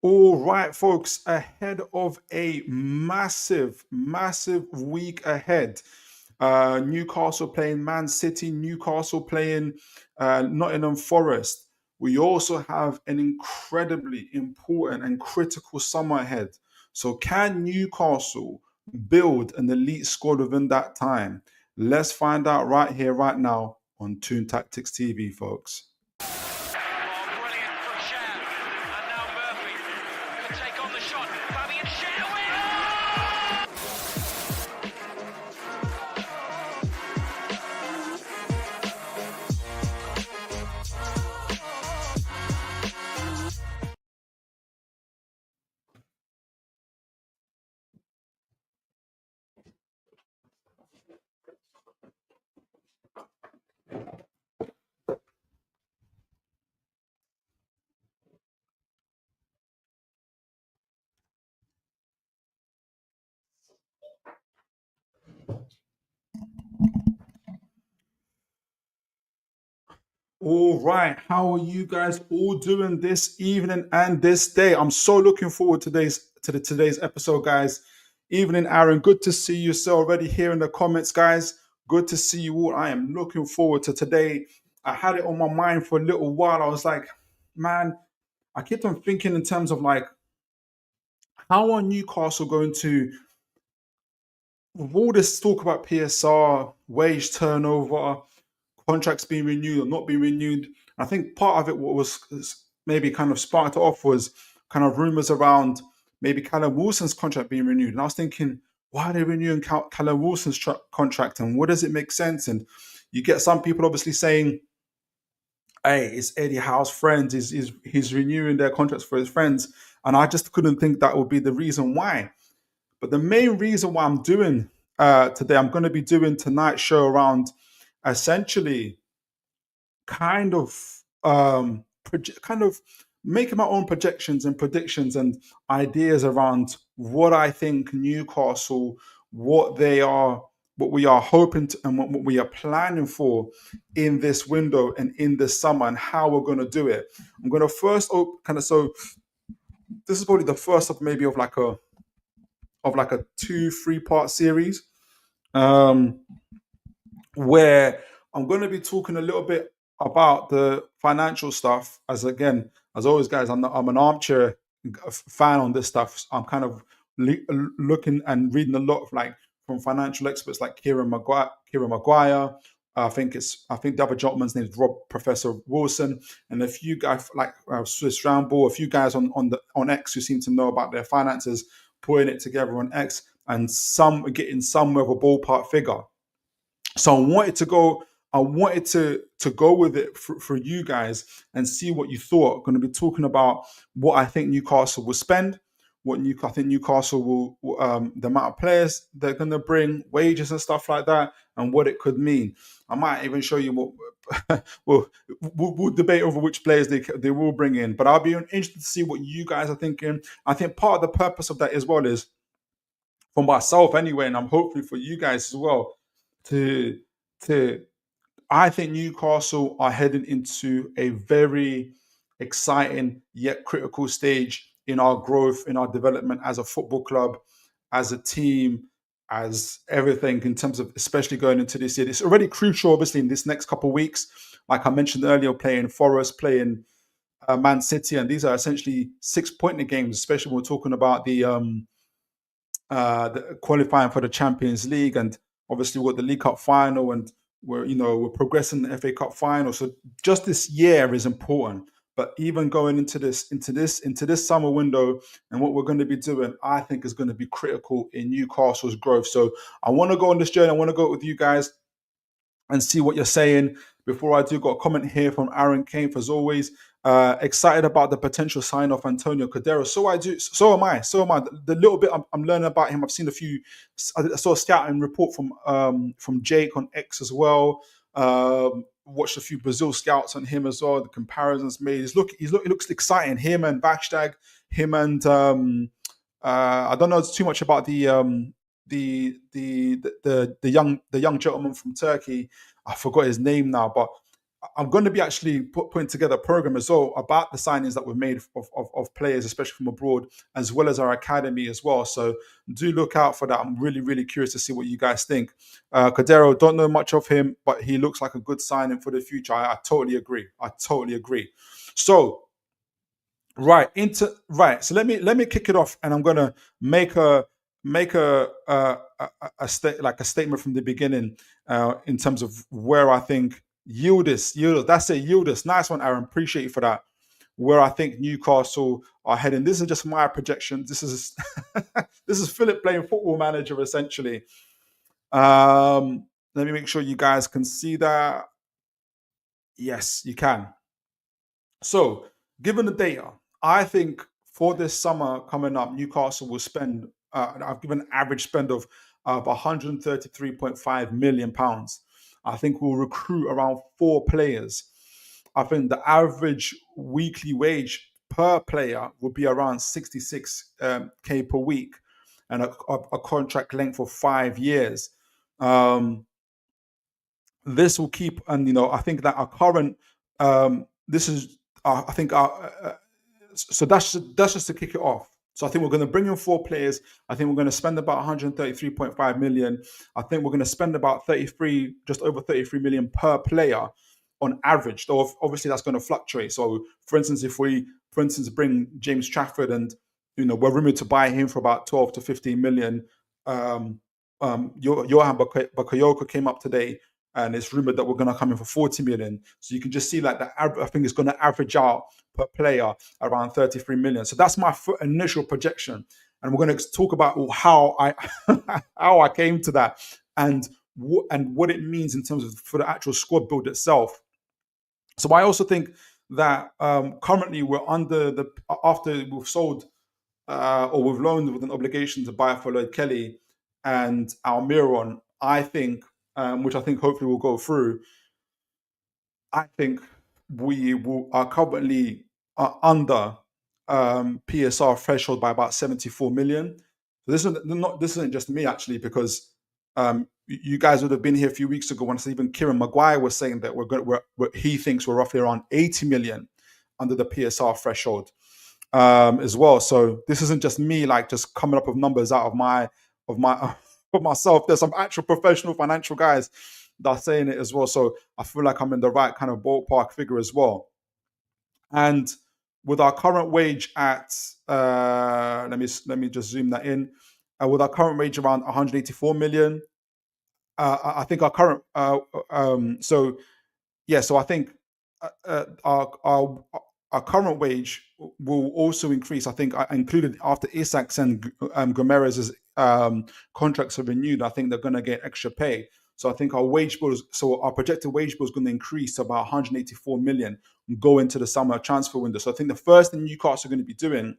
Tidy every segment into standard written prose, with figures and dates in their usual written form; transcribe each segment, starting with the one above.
All right, folks, ahead of a massive week ahead. Newcastle playing Man City, Newcastle playing Nottingham Forest. We also have an incredibly important and critical summer ahead. So, can Newcastle build an elite squad within that time? Let's find out right here, right now on Toon Tactics TV, folks. Oh, brilliant from Sham. And now Murphy could take on the shot. Fabian Sham All right, how are you guys all doing this evening and this day? I'm so looking forward to today's episode, guys. Evening, Aaron. Good to see you. So already here in the comments, guys. Good to see you all. I am looking forward to today. I had it on my mind for a little while. I was like, man, I kept on thinking in terms of like, how are Newcastle going to, with all this talk about PSR, wage turnover, contracts being renewed or not being renewed. I think part of it what was maybe kind of sparked off was kind of rumors around maybe Callum Wilson's contract being renewed. And I was thinking, why are they renewing Callum Wilson's contract and what does it make sense? And you get some people obviously saying, hey, it's Eddie Howe's friends, he's renewing their contracts for his friends. And I just couldn't think that would be the reason why. But the main reason why I'm doing today, I'm going to be doing tonight's show around essentially kind of kind of making my own projections and predictions and ideas around what I think Newcastle, what they are, what we are hoping to, and what we are planning for in this window and in this summer, and how we're going to do it. I'm going to first kind of so this is probably the first of maybe of like a 2-3 part series um, where I'm going to be talking a little bit about the financial stuff. As again, as always, guys, I'm an armchair fan on this stuff. I'm kind of looking and reading a lot of like from financial experts like Kieran Maguire. I think the other gentleman's name is Professor Wilson, and a few guys like Swiss Ramble, a few guys on X who seem to know about their finances, putting it together on X, and some are getting somewhere of a ballpark figure. So I wanted to go with it for you guys and see what you thought. I'm going to be talking about what I think Newcastle will spend, I think Newcastle will the amount of players they're going to bring, wages and stuff like that, and what it could mean. I might even show you what we'll debate over which players they will bring in, but I'll be interested to see what you guys are thinking. I think part of the purpose of that as well is for myself anyway, and I'm hopefully for you guys as well to to I think Newcastle are heading into a very exciting yet critical stage in our growth, in our development as a football club, as a team, as everything in terms of especially going into this year. It's already crucial, obviously, in this next couple of weeks. Like I mentioned earlier, playing Forest, playing Man City, and these are essentially 6-point games, especially when we're talking about the qualifying for the Champions League, and obviously with the League Cup final, and we're progressing the FA Cup final. So just this year is important. But even going into this summer window and what we're going to be doing, I think is going to be critical in Newcastle's growth. So I want to go on this journey. I want to go with you guys and see what you're saying. Before I do, got a comment here from Aaron Kane, as always. Excited about the potential sign of Antonio Cordero. So I do. So am I. So am I. The little bit I'm learning about him, I've seen a few. I saw a scouting report from Jake on X as well. Watched a few Brazil scouts on him as well. The comparisons made. He looks exciting. Him and Backstag. Him and I don't know too much about the young gentleman from Turkey. I forgot his name now, but I'm going to be actually putting together a program as well about the signings that we've made of players, especially from abroad, as well as our academy as well. So do look out for that. I'm really, really curious to see what you guys think. Cordero, don't know much of him, but he looks like a good signing for the future. I totally agree. I totally agree. So so let me kick it off, and I'm gonna make a statement from the beginning in terms of where I think Yildiz. That's it, Yildiz. Nice one, Aaron. Appreciate you for that. Where I think Newcastle are heading. This is just my projection. This is this is Philip playing Football Manager essentially. Let me make sure you guys can see that. Yes, you can. So, given the data, I think for this summer coming up, Newcastle will spend. I've given an average spend of 133.5 million pounds. I think we'll recruit around 4 players. I think the average weekly wage per player will be around 66 k per week, and a contract length of 5 years. Um, this will keep, and I think that our current this is I think our so that's just to kick it off. So I think we're going to bring in 4 players. I think we're going to spend about 133.5 million. I think we're going to spend about 33, just over 33 million per player on average. Though obviously that's going to fluctuate. So for instance, if we, for instance, bring James Trafford and we're rumored to buy him for about 12 to 15 million. Johan Bakayoko came up today, and it's rumored that we're going to come in for 40 million. So you can just see like that. I think it's going to average out per player around 33 million. So that's my initial projection, and we're going to talk about how I how I came to that, and what it means in terms of for the actual squad build itself. So I also think that currently we're under the after we've sold or we've loaned with an obligation to buy for Lloyd Kelly and Almiron. I think, which I think hopefully will go through. I think are currently under PSR threshold by about 74 million. So this isn't just me actually, because you guys would have been here a few weeks ago when even Kieran Maguire was saying that he thinks we're roughly around 80 million under the PSR threshold as well. So this isn't just me like just coming up with numbers out of my of myself. There's some actual professional financial guys that are saying it as well. So I feel like I'm in the right kind of ballpark figure as well. And with our current wage at let me just zoom that in. With our current wage around 184 million, I think our current so I think our current wage will also increase. I think I included after Isak's and Gomerez's contracts are renewed. I think they're going to get extra pay. So I think our projected wage bill is going to increase to about 184 million and go into the summer transfer window. So I think the first thing Newcastle are going to be doing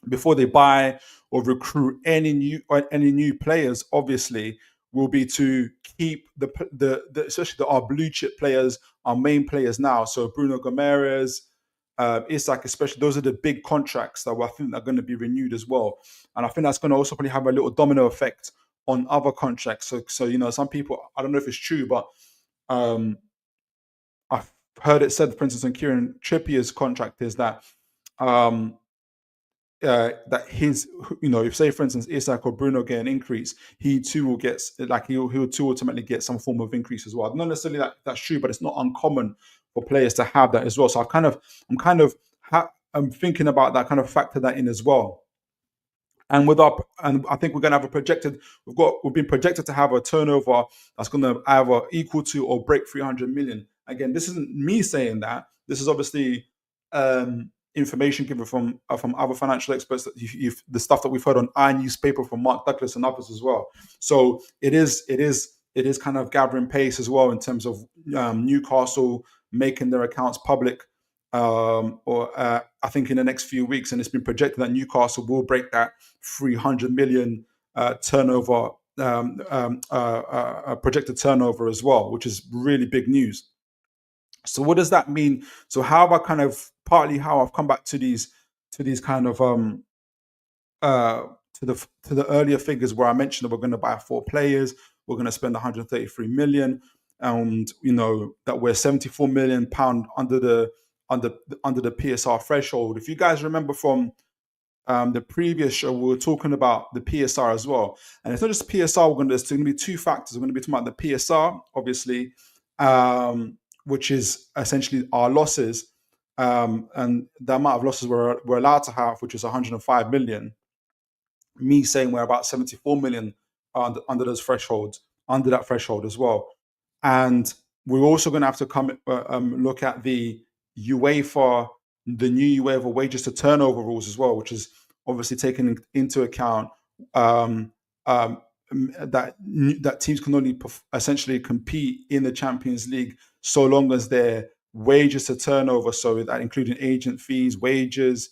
before they buy or recruit any new players, obviously, will be to keep the especially our blue chip players, our main players now. So Bruno Gomes, Isak, especially, those are the big contracts that I think are going to be renewed as well. And I think that's going to also probably have a little domino effect on other contracts. So some people, I don't know if it's true, but I've heard it said, for instance, on Kieran Trippier's contract is that that his, if say for instance Isak or Bruno get an increase, he too will get he'll too ultimately get some form of increase as well. Not necessarily that's true, but it's not uncommon for players to have that as well. So I'm thinking about that, kind of factor that in as well. And I think we're going to have we've been projected to have a turnover that's going to either equal to or break 300 million. Again, this isn't me saying that. This is obviously information given from other financial experts, that the stuff that we've heard on our newspaper from Mark Douglas and others as well. So it is kind of gathering pace as well in terms of Newcastle making their accounts public, I think in the next few weeks, and it's been projected that Newcastle will break that 300 million turnover, projected turnover as well, which is really big news. So what does that mean? So how have I partly how I've come back to these kind of to the earlier figures where I mentioned that we're going to buy 4 players, we're going to spend 133 million. and that we're 74 million pound under the PSR threshold. If you guys remember from the previous show, we were talking about the PSR as well, and it's not just PSR. There's going to be two factors. We're going to be talking about the PSR, obviously, which is essentially our losses, and the amount of losses we're allowed to have, which is 105 million. Me saying we're about 74 million under those thresholds, under that threshold as well. And we're also going to have to come look at the new UEFA wages to turnover rules as well, which is obviously taking into account that teams can only essentially compete in the Champions League so long as their wages to turnover, so that including agent fees, wages,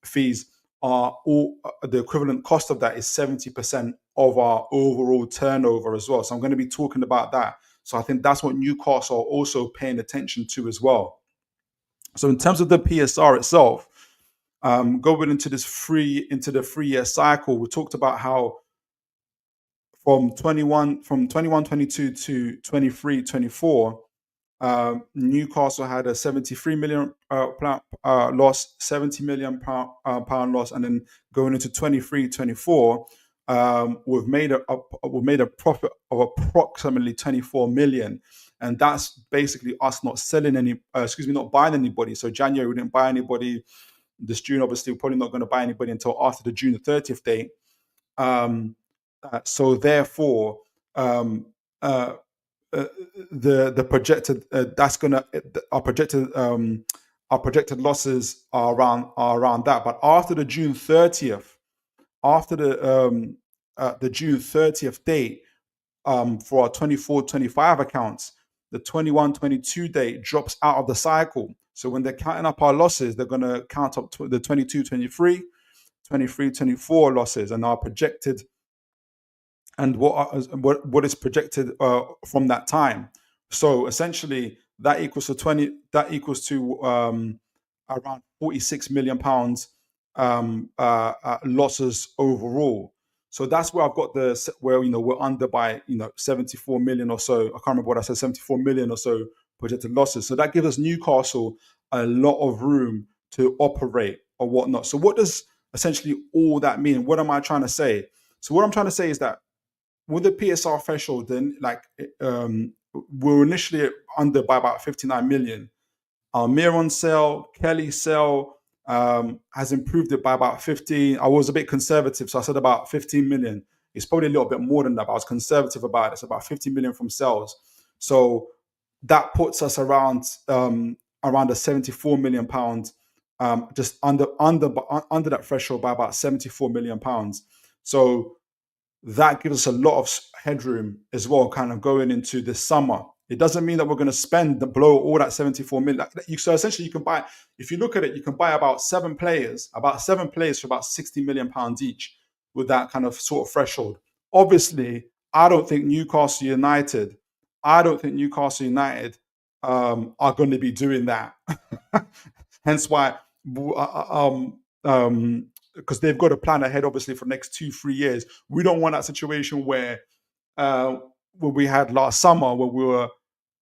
fees, are all the equivalent cost of that is 70% of our overall turnover as well. So I'm going to be talking about that. So I think that's what Newcastle are also paying attention to as well. So in terms of the PSR itself, going into the 3-year cycle, we talked about how from 21-22 to 23-24, Newcastle had a 73 million loss, 70 million pound loss, and then going into 23-24, we've made a profit of approximately 24 million, and that's basically us not buying anybody. So January we didn't buy anybody. This June, obviously, we're probably not going to buy anybody until after the June 30th date. So therefore, the projected our projected losses are around that. But after the June 30th, after the June 30th date, for our 24-25 accounts, the 21-22 date drops out of the cycle. So when they're counting up our losses, they're going to count up to the 22-23, 23-24 losses, and our projected, and what is projected from that time. So essentially, that equals to around 46 million pounds losses overall. So that's where I've got where we're under by 74 million or so. I can't remember what I said, 74 million or so projected losses. So that gives us Newcastle a lot of room to operate or whatnot. So what does essentially all that mean? What am I trying to say? So what I'm trying to say is that with the PSR threshold, then we're initially under by about 59 million. Miron sale, Kelly sale has improved it by about 15. I was a bit conservative, so I said about 15 million. It's probably a little bit more than that, but I was conservative about it. It's about 50 million from sales. So that puts us around the 74 million pounds, just under that threshold by about 74 million pounds. So that gives us a lot of headroom as well, kind of going into this summer. It doesn't mean that we're going to blow all that 74 million. So essentially, you can buy, if you look at it, you can buy about seven players for about 60 million pounds each with that kind of sort of threshold. Obviously, I don't think Newcastle United are going to be doing that. Hence why, because they've got a plan ahead, obviously, for the next 2-3 years. We don't want that situation where we had last summer, where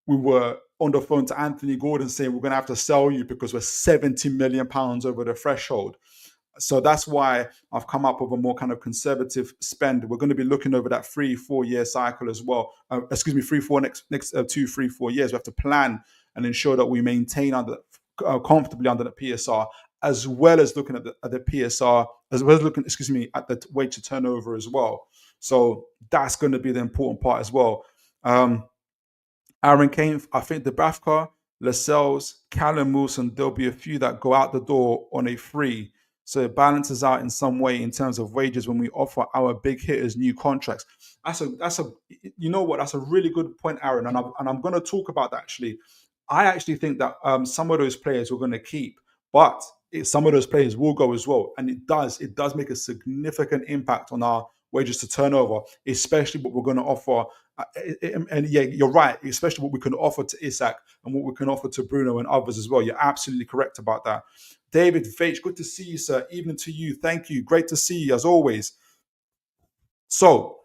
we were on the phone to Anthony Gordon saying we're going to have to sell you because we're 70 million pounds over the threshold. So that's why I've come up with a more kind of conservative spend. We're going to be looking over that 3-4 year cycle as well. Next 2-3-4 years. We have to plan and ensure that we maintain comfortably under the PSR, as well as looking at the PSR, as well as looking, at the wage to turnover as well. So that's going to be the important part as well. Aaron Kane, I think the Bafka, Lascelles, Callum Wilson, there'll be a few that go out the door on a free. So it balances out in some way in terms of wages when we offer our big hitters new contracts. That's a really good point, Aaron, and I'm going to talk about that actually. I actually think that some of those players we're going to keep, but some of those players will go as well, and it does make a significant impact on our wages to turnover, especially what we're going to offer. And yeah, you're right, especially what we can offer to Isak and what we can offer to Bruno and others as well. You're absolutely correct about that. David Veitch, good to see you, sir. Evening to you. Thank you. Great to see you as always. So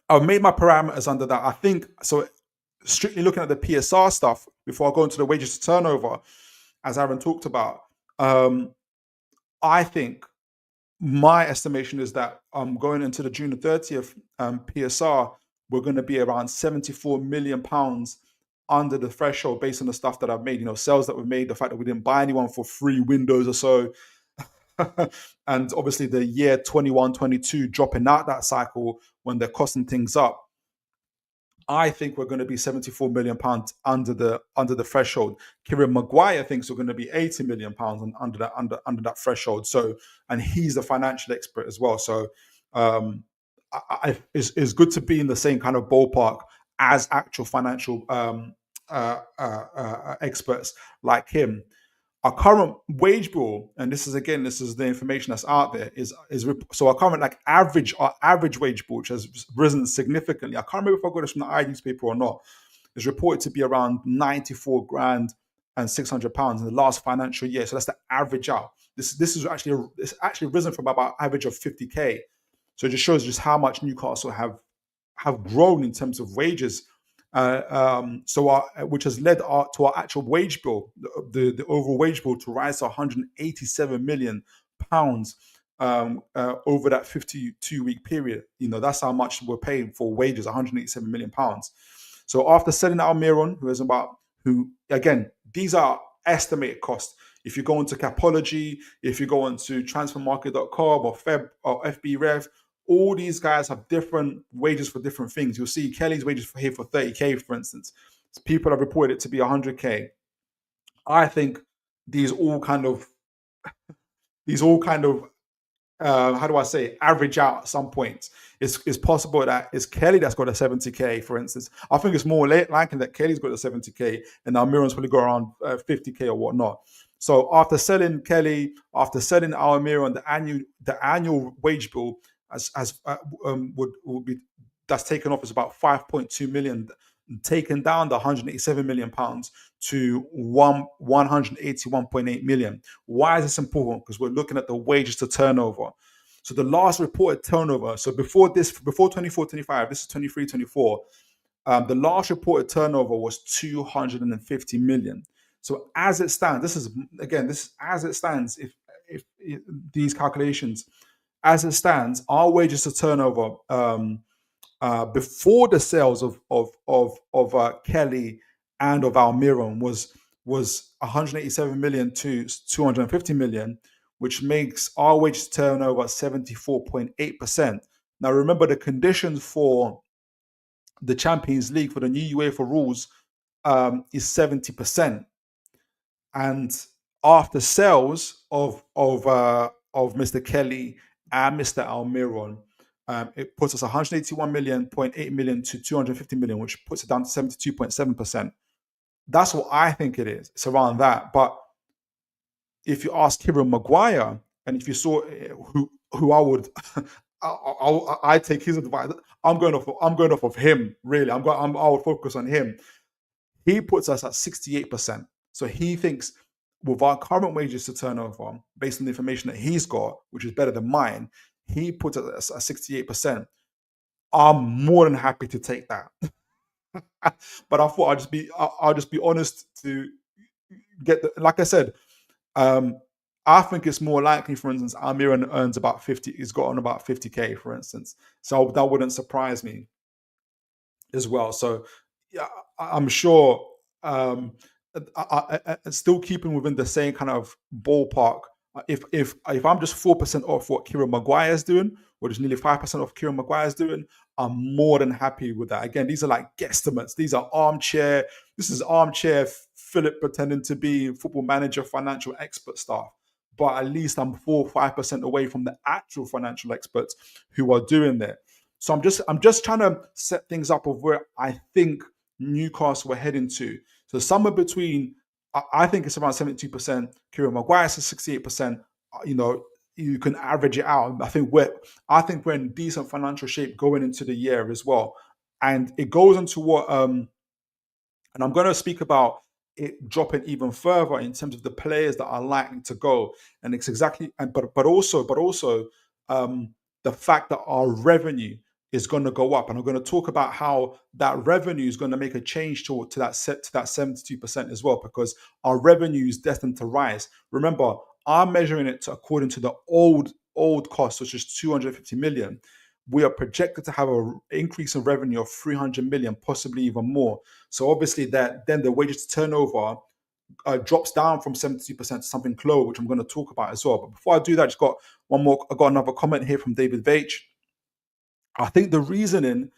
I've made my parameters under that. I think so. Strictly looking at the PSR stuff before I go into the wages to turnover, as Aaron talked about, I think my estimation is that going into the June the 30th PSR, we're going to be around £74 million under the threshold based on the stuff that I've made, sales that we've made, the fact that we didn't buy anyone for 3 windows or so. And obviously the year 21-22 dropping out that cycle when they're costing things up. I think we're going to be £74 million under the threshold. Kieran Maguire thinks we're going to be £80 million under that threshold. So, and he's the financial expert as well. So, it's good to be in the same kind of ballpark as actual financial experts like him. Our current wage bill, and this is the information that's out there, so our current our average wage bill, which has risen significantly. I can't remember if I got this from the newspaper or not. Is reported to be around 94 grand and £600 in the last financial year. So that's the average out. This is actually risen from about average of 50k. So it just shows just how much Newcastle have grown in terms of wages. Which has led to our actual wage bill, the overall wage bill, to rise to £187 million over that 52-week period. That's how much we're paying for wages, £187 million. So after selling Almiron, who again, these are estimated costs. If you go into Capology, if you go into transfermarket.com or FBRev, all these guys have different wages for different things. You'll see Kelly's wages here for 30k, for instance. People have reported it to be 100k. I think these all kind of how do I say, average out at some point. It's possible that it's Kelly that's got a 70k, for instance. I think it's more likely that Kelly's got a 70k and Almiron's probably got around 50k or whatnot. So after selling Kelly, after selling Almiron, the annual wage bill would be, that's taken off, is about 5.2 million, taken down the £187 million to 181.8 million. Why is this important? Because we're looking at the wages to turnover. So the last reported turnover, so before 24-25, this is 23-24, the last reported turnover was 250 million. So as it stands, this is as it stands, if these calculations, as it stands, our wages to turnover before the sales of Kelly and of Almiron was 187 million to 250 million, which makes our wages to turnover 74.8%. Now remember, the conditions for the Champions League for the new UEFA rules is 70%, and after sales of Mr. Kelly and Mr. Almiron, it puts us 181.8 million to 250 million, which puts it down to 72.7%. That's what I think it is. It's around that. But if you ask Kieran Maguire, and if you saw who I would, I take his advice. I'm going off of him. Really, I would focus on him. He puts us at 68%. So he thinks with our current wages to turnover, based on the information that he's got, which is better than mine, he puts us at 68%. I'm more than happy to take that. But I thought I'll just be honest to get like I said, I think it's more likely, for instance, Almiron earns about 50, he's got on about 50k, for instance. So that wouldn't surprise me as well. So yeah, I'm sure still keeping within the same kind of ballpark. If I'm just 4% off what Kieran Maguire is doing, or just nearly 5% off Kieran Maguire is doing, I'm more than happy with that. Again, these are like guesstimates. These are armchair. This is armchair Philip pretending to be football manager, financial expert stuff. But at least I'm 4 or 5% away from the actual financial experts who are doing that. So I'm just trying to set things up of where I think Newcastle were heading to. So somewhere between, I think it's around 72%. Kieran Maguire says 68%. You can average it out. I think we're in decent financial shape going into the year as well. And it goes into what, and I'm going to speak about it dropping even further in terms of the players that are likely to go. And it's exactly, but also the fact that our revenue is going to go up, and I'm going to talk about how that revenue is going to make a change to that 72% as well, because our revenue is destined to rise. Remember, I'm measuring it according to the old cost, which is 250 million. We are projected to have an increase in revenue of 300 million, possibly even more. So obviously, that then the wages to turnover drops down from 72% to something lower, which I'm going to talk about as well. But before I do that, I just got one more. I got another comment here from David Veitch. I think the reasoning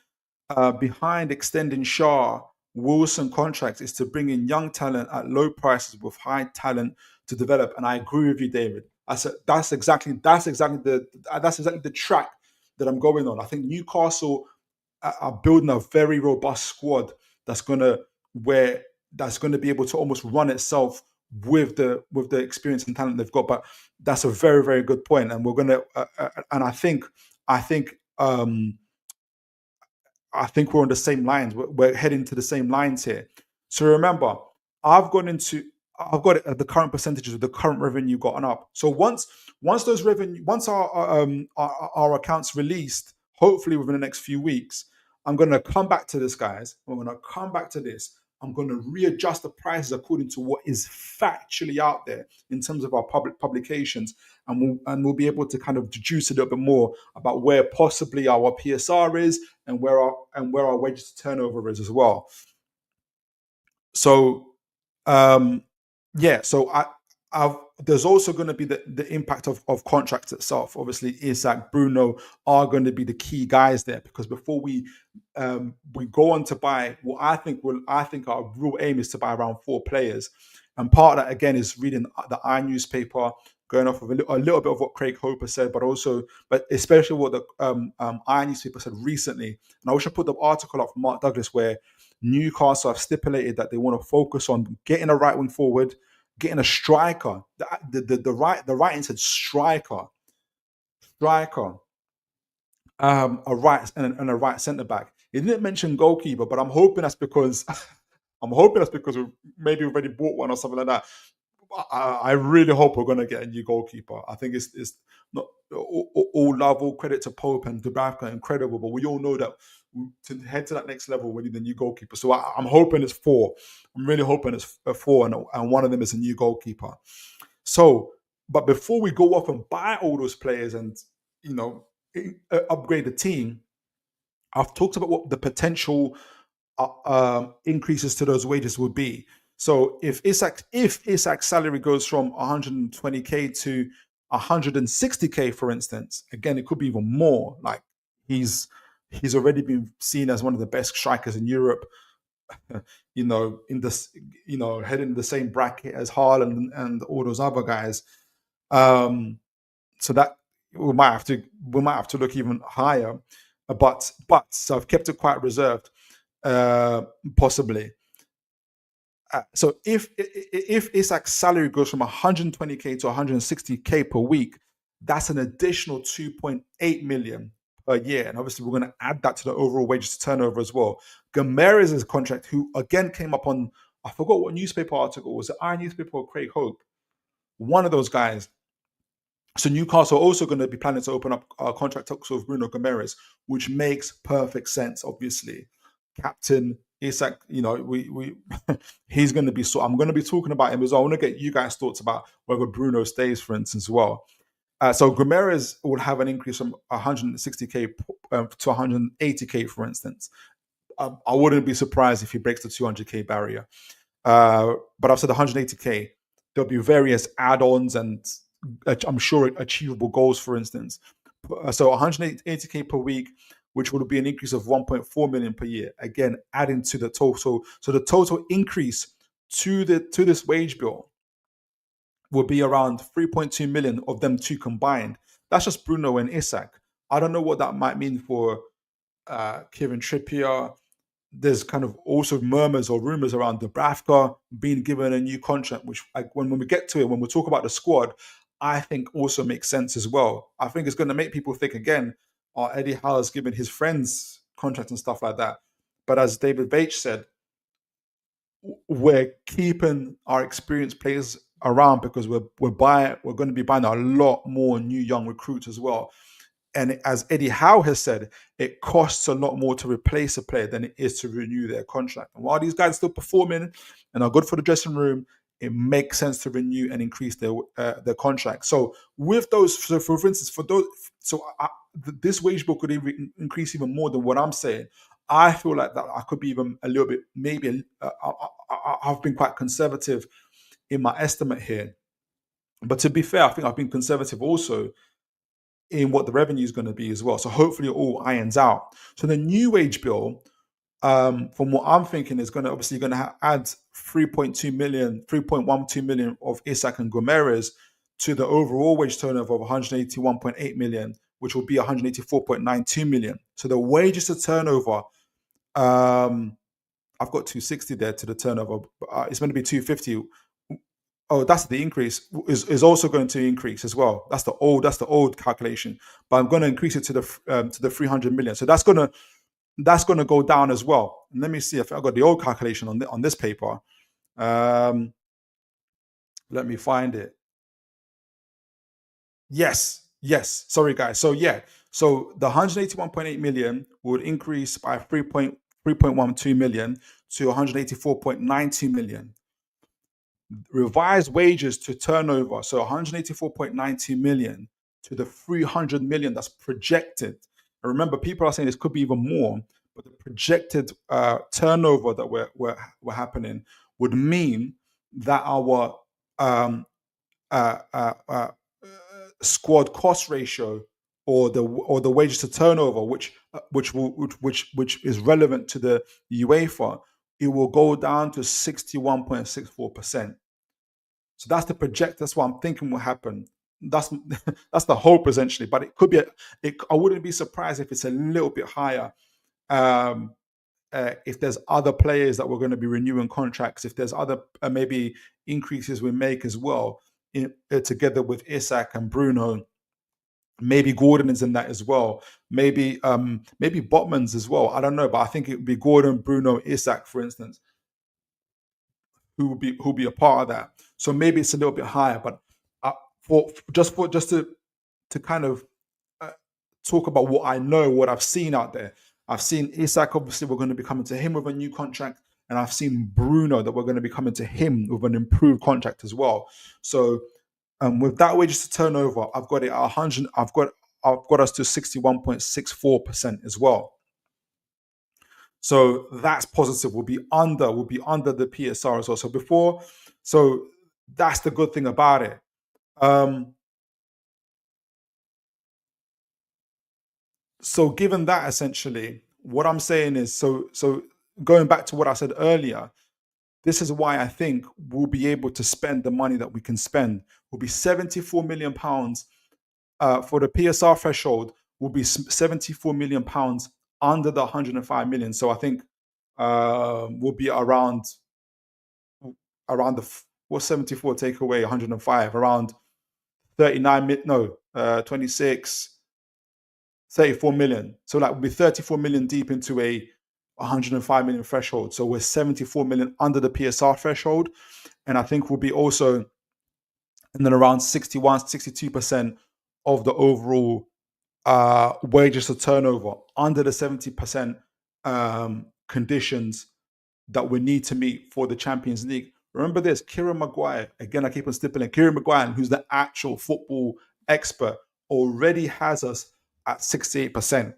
behind extending Shaw Wilson contracts is to bring in young talent at low prices with high talent to develop. And I agree with you, David. I said that's exactly the track that I'm going on. I think Newcastle are building a very robust squad that's gonna be able to almost run itself with the experience and talent they've got. But that's a very, very good point, and we're gonna and I think we're on the same lines. We're heading to the same lines here. So remember, I've got it at the current percentages of the current revenue gotten up. So once our accounts released, hopefully within the next few weeks, I'm going to come back to this, guys. I'm going to come back to this. I'm going to readjust the prices according to what is factually out there in terms of our public publications, and we'll be able to kind of deduce a little bit more about where possibly our PSR is and where our wages to turnover is as well. So, there's also going to be the impact of contracts itself. Obviously, Isak, Bruno are going to be the key guys there, because before we go on to buy, I think our real aim is to buy around 4 players, and part of that again is reading the iNewspaper, going off of a little bit of what Craig Hoper said, but especially what the iNewspaper said recently. And I wish I put the article up from Mark Douglas where Newcastle have stipulated that they want to focus on getting a right wing forward, getting a striker. The writing said striker, a right and a right centre back. It didn't mention goalkeeper, but I'm hoping that's because we maybe already bought one or something like that. I really hope we're going to get a new goalkeeper. I think it's not all love, all credit to Pope and Dubravka, incredible, but we all know that to head to that next level, we need a new goalkeeper. So I'm hoping it's 4. I'm really hoping it's 4, and one of them is a new goalkeeper. So, but before we go off and buy all those players and upgrade the team, I've talked about what the potential increases to those wages would be. So if Isak's salary goes from 120k to 160k, for instance, again, it could be even more. Like he's already been seen as one of the best strikers in Europe. In this, heading the same bracket as Haaland and all those other guys. So that we might have to look even higher. But so I've kept it quite reserved, possibly. So if Isak's salary goes from 120k to 160k per week, that's an additional 2.8 million per year, and obviously we're going to add that to the overall wages to turnover as well. Gomes' contract, who again came up on, I forgot what newspaper article, was it iNewspaper or Craig Hope? One of those guys. So Newcastle are also going to be planning to open up contract talks with Bruno Gomes, which makes perfect sense. Obviously, captain Isak, we he's going to be. So I'm going to be talking about him as well. I want to get you guys' thoughts about whether Bruno stays, for instance, as well. So Gomes will have an increase from 160k to 180k, for instance. I wouldn't be surprised if he breaks the 200k barrier. But I've said 180k. There'll be various add-ons and I'm sure achievable goals, for instance. So 180k per week, which would be an increase of 1.4 million per year. Again, adding to the total. So the total increase to this wage bill will be around 3.2 million of them two combined. That's just Bruno and Isak. I don't know what that might mean for Kieran Trippier. There's kind of also murmurs or rumors around Dubravka being given a new contract, which when we get to it, when we talk about the squad, I think also makes sense as well. I think it's going to make people think again, Eddie Howe's given his friends contracts and stuff like that. But as David Veitch said, we're keeping our experienced players around because we're going to be buying a lot more new young recruits as well. And as Eddie Howe has said, it costs a lot more to replace a player than it is to renew their contract. And while these guys are still performing and are good for the dressing room, it makes sense to renew and increase their contract. So with those, so for instance, for those, so this wage bill could even increase even more than what I'm saying. I feel like that I could be even a little bit, maybe I've been quite conservative in my estimate here. But to be fair, I think I've been conservative also in what the revenue is going to be as well. So hopefully it all irons out. So the new wage bill, from what I'm thinking, is going to obviously going to add 3.2 million, 3.12 million of Isak and Gomeres to the overall wage turnover of 181.8 million, which will be 184.92 million. So the wages to turnover, I've got 260 there to the turnover. It's going to be 250. Oh, that's the increase is also going to increase as well. That's the old calculation, but I'm going to increase it to the 300 million. So that's going to go down as well. And let me see if I got the old calculation on this paper. Let me find it. Yes. Sorry, guys. So yeah. So the 181.8 million would increase by 3.12 million to 184.92 million. Revised wages to turnover, so 184.90 million to the 300 million that's projected. And remember, people are saying this could be even more, but the projected turnover that we're happening would mean that our squad cost ratio, or the wages to turnover, which is relevant to the UEFA, it will go down to 61.64%. So that's the project. That's what I'm thinking will happen. That's that's the hope essentially, but it could be. I wouldn't be surprised if it's a little bit higher. If there's other players that we're going to be renewing contracts, if there's other maybe increases we make as well, together with Isak and Bruno. Maybe Gordon is in that as well. Maybe Botman's as well. I don't know, but I think it would be Gordon, Bruno, Isak, for instance, who'll be a part of that. So maybe it's a little bit higher, but just to kind of talk about what I know, what I've seen out there. I've seen Isak. Obviously, we're going to be coming to him with a new contract, and I've seen Bruno that we're going to be coming to him with an improved contract as well. So with that wages to turnover, I've got it at 100. I've got us to 61.64% as well. So that's positive. We'll be under the PSR as well. So that's the good thing about it. So given that, essentially, what I'm saying is, so going back to what I said earlier, this is why I think we'll be able to spend the money that we can spend. Will be 74 million pounds for the PSR threshold. Will be 74 million pounds under the 105 million. So I think we'll be around the what's 74 take away 105, around 26, 34 million. So like we'll be 34 million deep into a 105 million threshold. So we're 74 million under the PSR threshold. And I think we'll be also, and then around 61, 62% of the overall wages to turnover under the 70% conditions that we need to meet for the Champions League. Remember this, Kieran Maguire, again, I keep on stippling, Kieran Maguire, who's the actual football expert, already has us at 68%.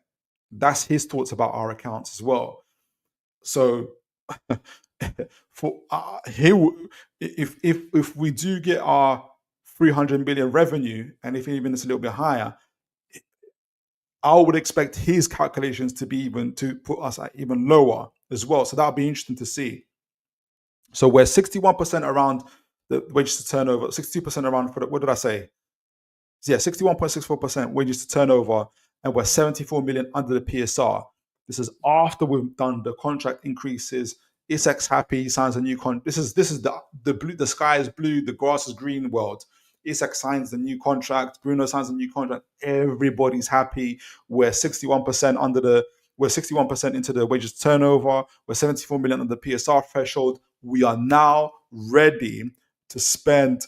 That's his thoughts about our accounts as well. So for if we do get our 300 million revenue, and if even it's a little bit higher, I would expect his calculations to be even to put us at even lower as well. So that'll be interesting to see. So we're 61% around the wages to turnover, 62% around for the, what did I say? Yeah, 61.64% wages to turnover, and we're 74 million under the PSR. This is after we've done the contract increases. Isak's happy, he signs a new contract. This is the blue, the sky is blue, the grass is green world. Isak signs the new contract, Bruno signs a new contract, everybody's happy. We're 61% into the wages turnover, we're 74 million under the PSR threshold. We are now ready to spend.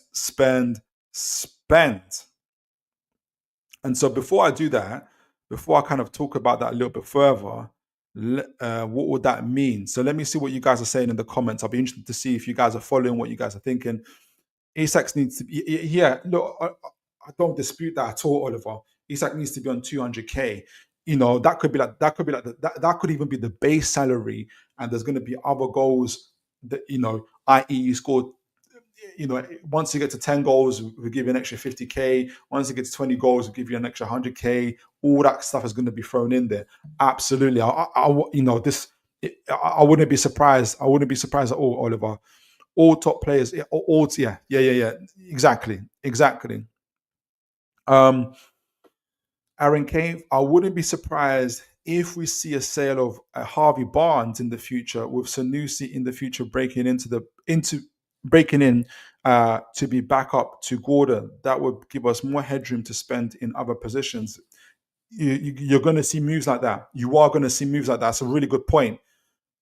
And so before I do that, before I kind of talk about that a little bit further, what would that mean? So let me see what you guys are saying in the comments. I'll be interested to see if you guys are following what you guys are thinking. Isak needs to be, yeah, look, I don't dispute that at all, Oliver. Isak needs to be on 200k. You know, that could be like that could even be the base salary, and there's going to be other goals that, you know, i.e. you scored, you know, once you get to 10 goals, we give you an extra 50k. Once you get to 20 goals, we give you an extra 100k. All that stuff is going to be thrown in there. Absolutely. You know, I wouldn't be surprised. I wouldn't be surprised at all, Oliver. All top players, yeah, exactly. Aaron Cave, I wouldn't be surprised if we see a sale of Harvey Barnes in the future, with Sanusi in the future breaking in to be back up to Gordon. That would give us more headroom to spend in other positions. You're going to see moves like that. You are going to see moves like that. That's a really good point.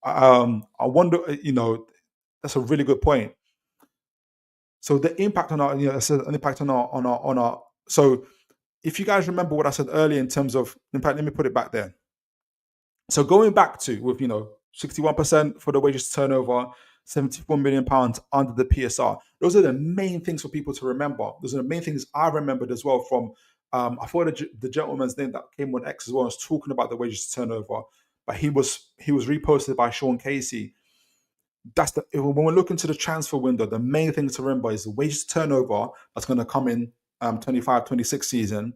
I wonder, you know, that's a really good point. So the impact on our, you know, an impact on our. So if you guys remember what I said earlier in terms of impact, let me put it back there. So going back to, with, you know, 61% for the wages turnover, 74 million pounds under the PSR. Those are the main things for people to remember. Those are the main things I remembered as well from. I thought the gentleman's name that came on X as well was talking about the wages turnover, but he was reposted by Sean Casey. That's when we're looking to the transfer window, the main thing to remember is the wages turnover that's going to come in 25-26 season,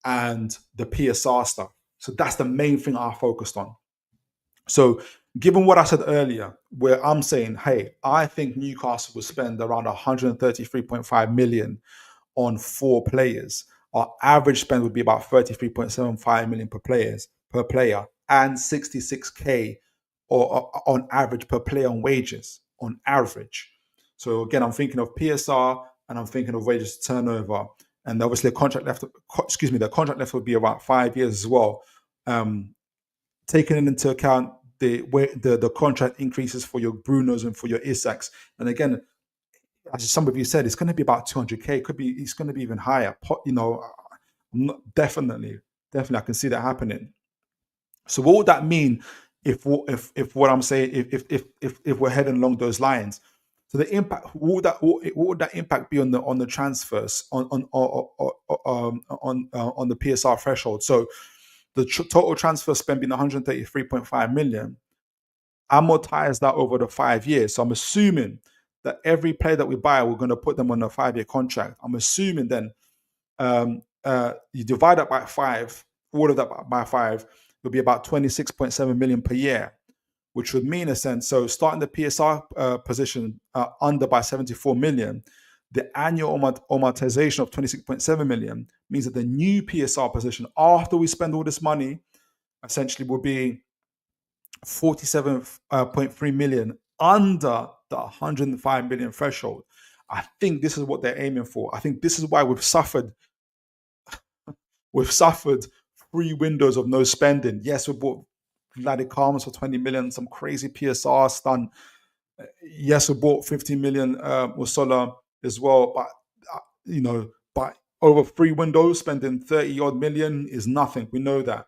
and the PSR stuff. So that's the main thing I focused on. So given what I said earlier, where I'm saying, hey, I think Newcastle will spend around 133.5 million on 4 players. Our average spend would be about 33.75 million per player, and 66k or on average per player on wages on average. So again, I'm thinking of PSR and I'm thinking of wages turnover, and obviously the contract left would be about 5 years as well. Taking into account the contract increases for your Brunos and for your Isaks, and again, as some of you said, it's going to be about 200k. It's going to be even higher. You know, definitely, I can see that happening. So what would that mean if what I'm saying, if we're heading along those lines? So the impact, what would that impact be on the transfers on the PSR threshold? So the total transfer spend being 133.5 million, amortize that over the 5 years. So I'm assuming that every player that we buy, we're going to put them on a 5-year contract. I'm assuming then you divide that by 5, all of that by 5, will be about 26.7 million per year, which would mean, a sense, so starting the PSR position under by 74 million, the annual amortization of 26.7 million means that the new PSR position, after we spend all this money, essentially will be 47.3 million under the 105 million threshold. I think this is what they're aiming for. I think this is why we've suffered 3 windows of no spending. Yes, we bought Vladik Karmas for 20 million, some crazy PSR stunt. Yes, we bought 15 million Usola as well, but you know, but over 3 windows, spending 30 odd million is nothing. We know that.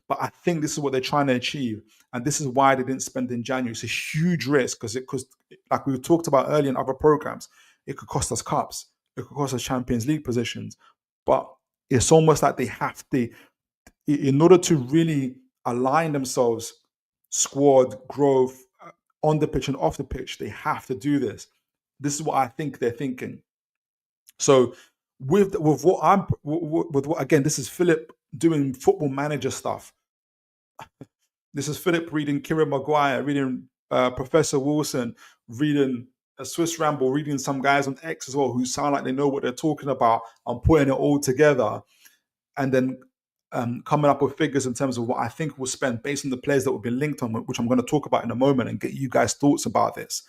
But I think this is what they're trying to achieve. And this is why they didn't spend in January. It's a huge risk because like we talked about earlier in other programs, it could cost us cups. It could cost us Champions League positions. But it's almost like they have to, in order to really align themselves, squad growth on the pitch and off the pitch, they have to do this. This is what I think they're thinking. So with what again, this is Philip doing Football Manager stuff. This is Philip reading Kieran Maguire, reading Professor Wilson, reading a Swiss Ramble, reading some guys on X as well who sound like they know what they're talking about. I'm putting it all together, and then coming up with figures in terms of what I think we'll spend based on the players that will be linked on, which I'm going to talk about in a moment, and get you guys' thoughts about this.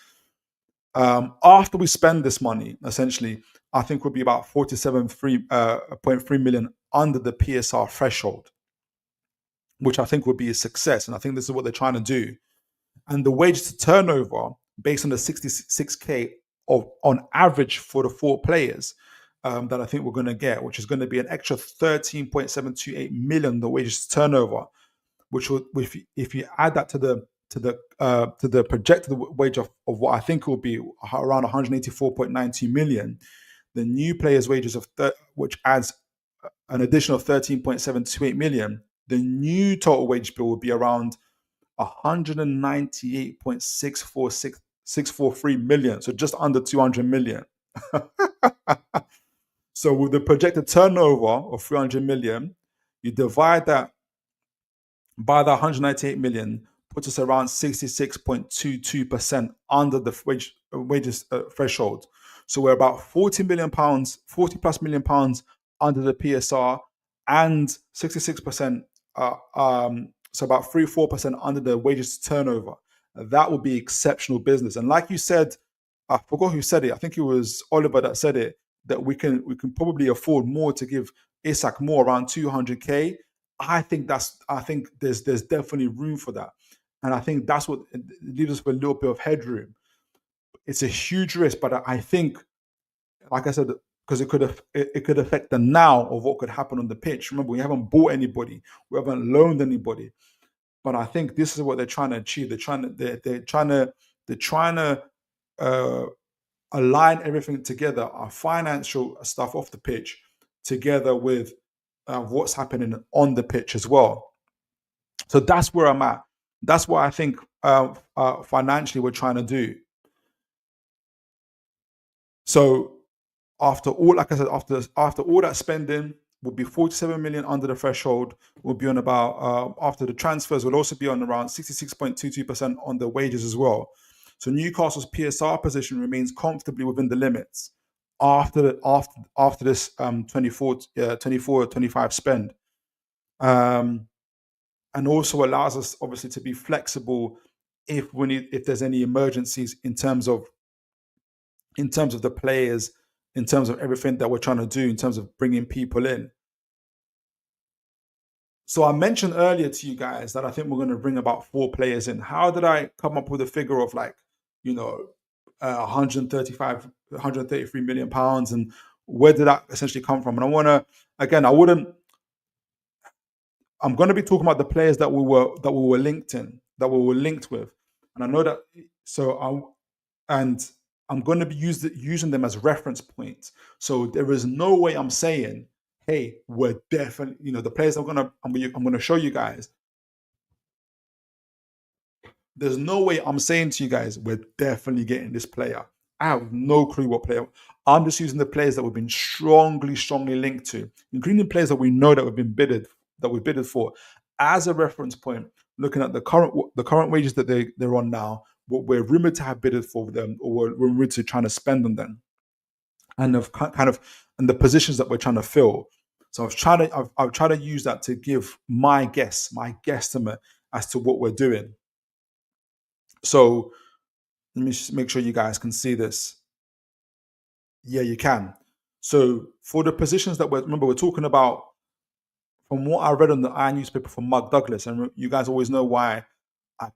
After we spend this money, essentially, I think we'll be about 47.3 million under the PSR threshold, which I think would be a success. And I think this is what they're trying to do. And the wage to turnover, based on the 66k on average for the 4 players, that I think we're going to get, which is going to be an extra 13.728 million, the wages turnover, which will, if you add that to the projected wage of what I think will be around 184.92 million, the new players' wages which adds an additional 13.728 million, the new total wage bill will be around 198.643 million, so just under 200 million. So with the projected turnover of 300 million, you divide that by the 198 million, puts us around 66.22% under the wages threshold. So we're about 40 plus million pounds under the PSR, and 66%, so about 3-4% under the wages turnover. That would be exceptional business. And like you said, I forgot who said it. I think it was Oliver that said it, that we can probably afford more to give Isak more, around 200k. I think there's definitely room for that, and I think that's what leaves us with a little bit of headroom. It's a huge risk, but I think, like I said, because it could affect the now of what could happen on the pitch. Remember, we haven't bought anybody, we haven't loaned anybody, but I think this is what they're trying to achieve. They're trying to align everything together, our financial stuff off the pitch, together with what's happening on the pitch as well. So that's where I'm at. That's what I think financially we're trying to do. So after all, like I said, after all that spending, will be 47 million under the threshold. We'll be on about, after the transfers, we'll also be on around 66.22% on the wages as well. So Newcastle's PSR position remains comfortably within the limits after this 24-25 spend, and also allows us obviously to be flexible if there's any emergencies in terms of the players, in terms of everything that we're trying to do, in terms of bringing people in. So I mentioned earlier to you guys that I think we're going to bring about 4 players in. How did I come up with a figure of 133 million pounds, and where did that essentially come from? And I want to, again, I'm going to be talking about the players that we were linked with, and I know that. I'm going to be using them as reference points. So there is no way I'm saying, hey, we're definitely, the players I'm going to show you guys. There's no way I'm saying to you guys, we're definitely getting this player. I have no clue what player. I'm just using the players that we've been strongly linked to, including players that we know that we bidded for, as a reference point, looking at the current wages that they're on now, what we're rumored to have bidded for them, or we're rumored to trying to spend on them, and and the positions that we're trying to fill. So I've tried to use that to give my guesstimate as to what we're doing. So let me just make sure you guys can see this. Yeah, you can. So for the positions that we're talking about, from what I read on the Iron newspaper from Mark Douglas, and you guys always know why I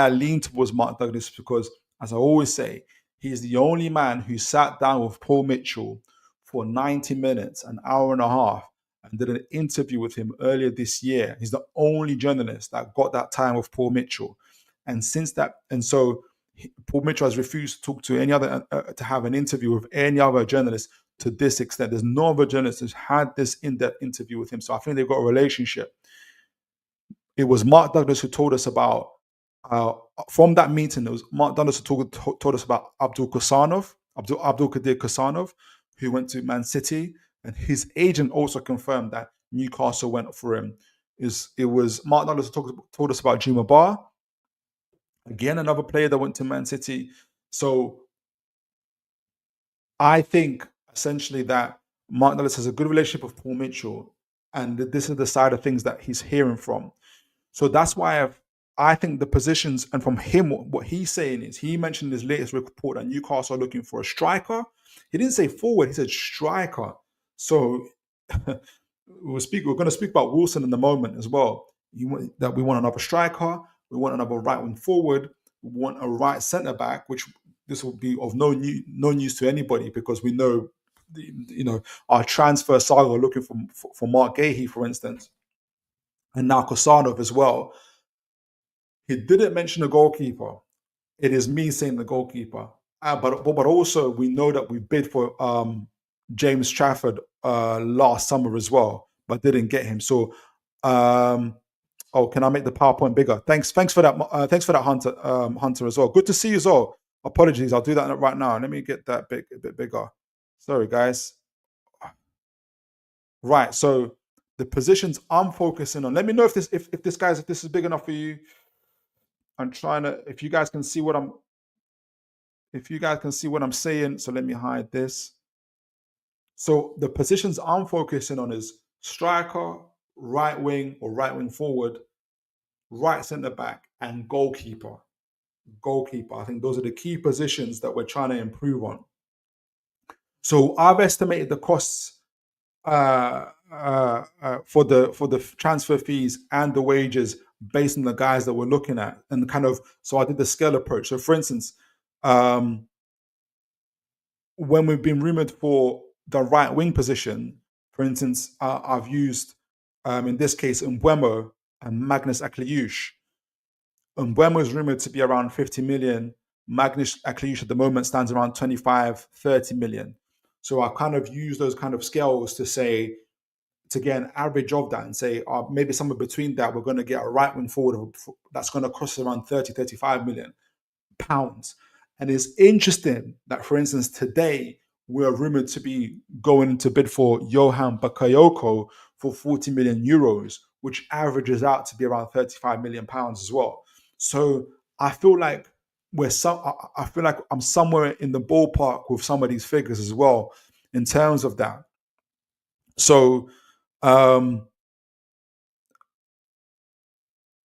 lean towards Mark Douglas, because, as I always say, he's the only man who sat down with Paul Mitchell for 90 minutes, an hour and a half, and did an interview with him earlier this year. He's the only journalist that got that time with Paul Mitchell. And so Paul Mitchell has refused to talk to any other, to have an interview with any other journalist to this extent. There's no other journalist who's had this in-depth interview with him. So I think they've got a relationship. It was Mark Douglas who told us about, from that meeting, it was Mark Douglas who told us about Abdul Qadir Qasanov, who went to Man City, and his agent also confirmed that Newcastle went for him. It was Mark Douglas who told us about Juma Bar, again, another player that went to Man City. So I think essentially that Mark Douglas has a good relationship with Paul Mitchell, and this is the side of things that he's hearing from. So that's why I think the positions, and from him, what he's saying is, he mentioned in his latest report that Newcastle are looking for a striker. He didn't say forward, he said striker. So we're going to speak about Wilson in a moment as well. That we want another striker, we want another right wing forward, we want a right centre back, which this will be of no news to anybody, because we know our transfer saga looking for Mark Gahey, for instance, and now Kosanov as well. He didn't mention the goalkeeper. It is me saying the goalkeeper. But also we know that we bid for James Trafford last summer as well, but didn't get him. So, can I make the PowerPoint bigger? Thanks for that. Thanks for that, Hunter as well. Good to see you as well. Apologies, I'll do that right now. Let me get that a bit bigger. Sorry, guys. Right. So the positions I'm focusing on. Let me know if this is big enough for you. I'm trying to. If you guys can see what I'm saying, so let me hide this. So the positions I'm focusing on is striker, right wing or right wing forward, right centre back, and goalkeeper. I think those are the key positions that we're trying to improve on. So I've estimated the costs for the transfer fees and the wages based on the guys that we're looking at, and so I did the scale approach. So for instance, when we've been rumored for the right wing position, for instance, I've used in this case Mbeumo and Magnus Akliush. Mbeumo is rumored to be around 50 million. Magnus Akliush at the moment stands around 25, 30 million. So I kind of use those kind of scales to get an average of that and say, maybe somewhere between that, we're going to get a right wing forward that's going to cost around 30, 35 million pounds. And it's interesting that, for instance, today we're rumored to be going to bid for Johan Bakayoko for 40 million euros, which averages out to be around 35 million pounds as well. So I feel like I'm somewhere in the ballpark with some of these figures as well in terms of that. So,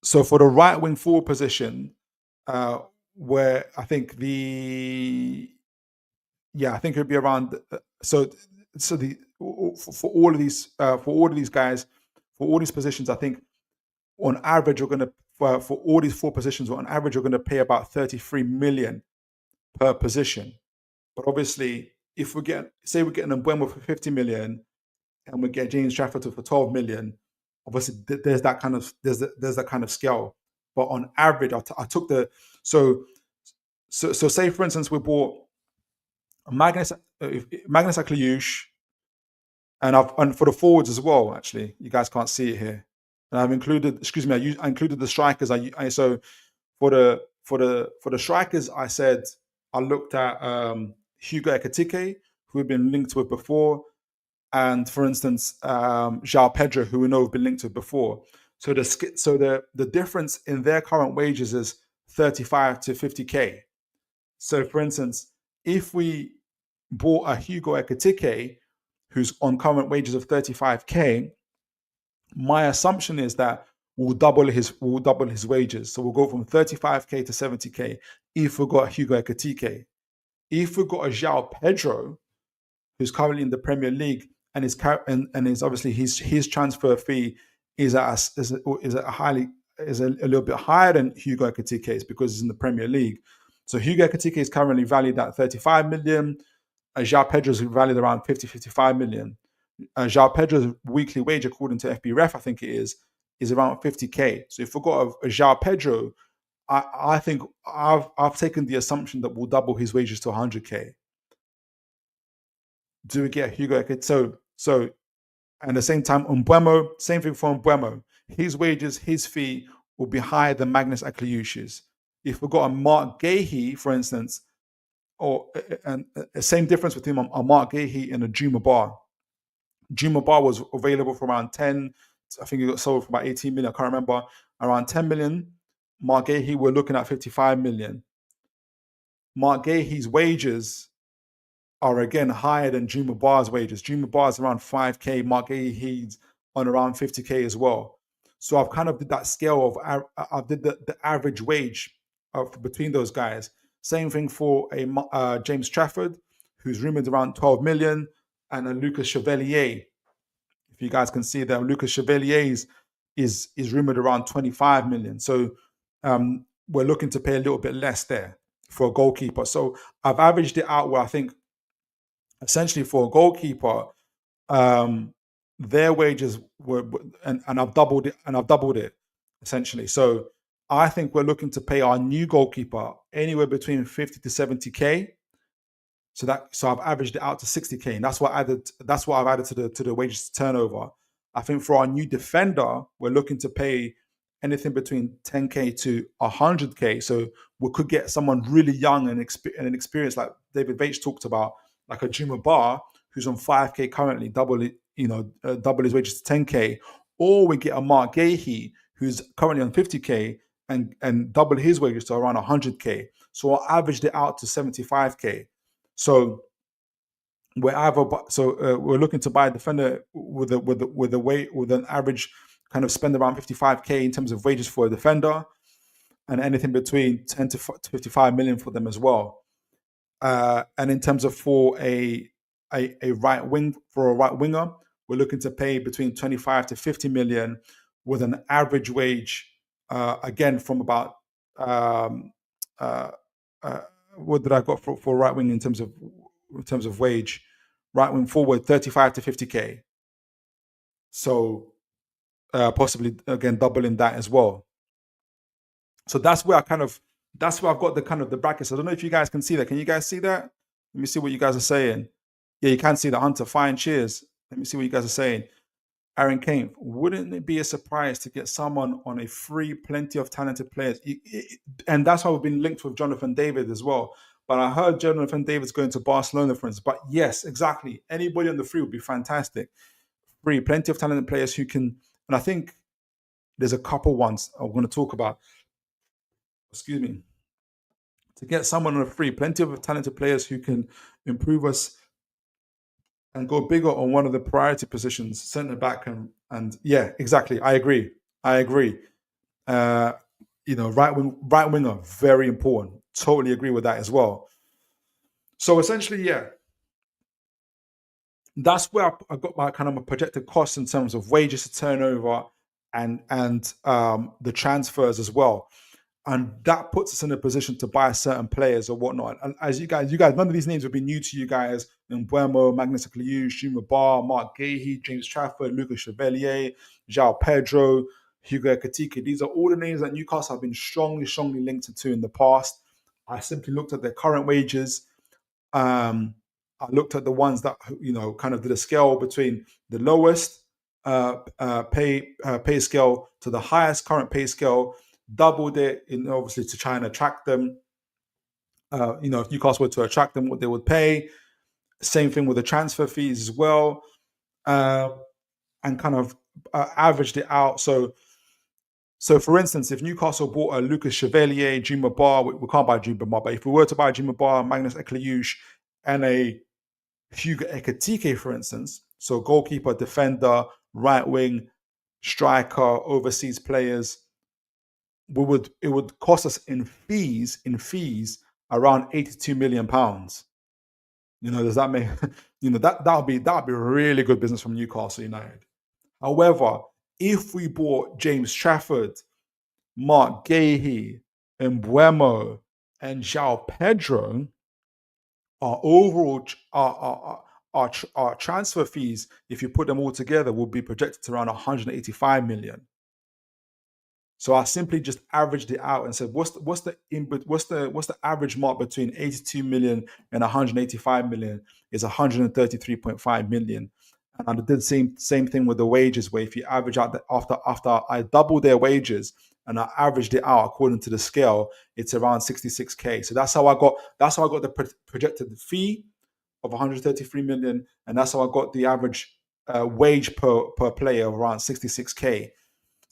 so for the right wing forward position, where I think it would be around. For all of these guys, for all these positions, I think on average we're going to for all these four positions, on average we're going to pay about 33 million per position. But obviously, if we're getting an Mbeumo for 50 million and we get James Trafford for 12 million, obviously there's that kind of scale. But on average, I took the so say for instance we bought Magnus Akliush, and for the forwards as well. Actually, you guys can't see it here, and I've included. Excuse me, I included the strikers. So for the strikers, I said I looked at Hugo Ekitike, who we've been linked with before, and for instance, João Pedro, who we know have been linked with before. So the difference in their current wages is 35 to 50k. So for instance, if we bought a Hugo Ekitike, who's on current wages of 35k, my assumption is that we'll double his wages. So we'll go from 35k to 70k if we got Hugo Ekitike. If we got a João Pedro, who's currently in the Premier League, and is obviously his transfer fee is a little bit higher than Hugo Ekitike's because he's in the Premier League. So Hugo Ekitike is currently valued at 35 million. João Pedro is valued around 50-55 million. João Pedro's weekly wage, according to FBref, I think it is around 50k. So if we've got a João Pedro, I think I've taken the assumption that we'll double his wages to 100k. Do we get Hugo Ekitike? So at the same time, Mbeumo, same thing for Mbeumo. His wages, his fee will be higher than Magnus Akliush's. If we've got a Mark Gahey, for instance, and same difference between a Mark Gahey and a Juma Bar. Juma Bar was available for around 10. I think it got sold for about 18 million. I can't remember. Around 10 million. Mark Gahey, we're looking at 55 million. Mark Gahey's wages are again higher than Juma Bar's wages. Juma Bar's around 5k. Mark Gahey's on around 50k as well. So I've kind of did that scale of I did the average wage between those guys. Same thing for a James Trafford, who's rumored around 12 million, and a Lucas Chevalier. If you guys can see that, Lucas Chevalier is rumored around 25 million. So we're looking to pay a little bit less there for a goalkeeper. So I've averaged it out where I think essentially for a goalkeeper, their wages were, and I've doubled it essentially. So I think we're looking to pay our new goalkeeper anywhere between 50 to 70k. So I've averaged it out to 60k, and that's what I've added to the wages to turnover. I think for our new defender, we're looking to pay anything between 10k to 100k. So we could get someone really young and inexperienced, like David Bates talked about, like a Juma Bar, who's on 5k currently, double his wages to 10k, or we get a Mark Gahey, who's currently on 50k, and double his wages to around 100k. So I averaged it out to 75k. So we're looking to buy a defender with an average kind of spend around 55k in terms of wages for a defender, and anything between 10 to 55 million for them as well. And in terms of for a right winger, we're looking to pay between 25 to 50 million, with an average wage again from about uh, what did I got for right wing in terms of wage? Right wing forward 35 to 50k. So possibly again doubling that as well. So that's where I've got the kind of the brackets. I don't know if you guys can see that. Can you guys see that? Let me see what you guys are saying. Yeah, you can see the Hunter. Fine, cheers. Let me see what you guys are saying. Aaron Kane, wouldn't it be a surprise to get someone on a free? Plenty of talented players, and that's how we've been linked with Jonathan David as well. But I heard Jonathan David's going to Barcelona, for instance. But yes, exactly. Anybody on the free would be fantastic. Free, plenty of talented players who can, and I think there's a couple ones I'm going to talk about. Excuse me. To get someone on a free, plenty of talented players who can improve us and go bigger on one of the priority positions, centre back, and yeah, exactly. I agree. I agree. Uh, right winger, very important. Totally agree with that as well. So essentially, yeah, that's where I got my kind of my projected costs in terms of wages to turnover, and the transfers as well. And that puts us in a position to buy certain players or whatnot. And as you guys, none of these names will be new to you guys. Mbuemo, Magnus Akliou, Shuma Bar, Mark Gahey, James Trafford, Lucas Chevalier, João Pedro, Hugo Ekitike. These are all the names that Newcastle have been strongly linked to in the past. I simply looked at their current wages. I looked at the ones that kind of did a scale between the lowest pay scale to the highest current pay scale, doubled it in obviously to try and attract them. If Newcastle were to attract them, what they would pay. Same thing with the transfer fees as well, and kind of averaged it out. So for instance, if Newcastle bought a Lucas Chevalier, Juma Bar, we can't buy Juma Bar, but if we were to buy Juma Bar, Magnus Ekliouche, and a Hugo Ekitike, for instance, so goalkeeper, defender, right wing, striker, overseas players, it would cost us in fees around £82 million. Does that make that'll be really good business from Newcastle United. However, if we bought James Trafford, Mark Gahey, Mbuemo, and João Pedro, our overall our transfer fees, if you put them all together, will be projected to around 185 million. So I simply just averaged it out and said, what's the average mark between 82 million and 185 million is 133.5 million. And I did the same thing with the wages, where if you average out after I doubled their wages and I averaged it out according to the scale, it's around 66k. So that's how I got the projected fee of 133 million, and that's how I got the average wage per player of around 66k.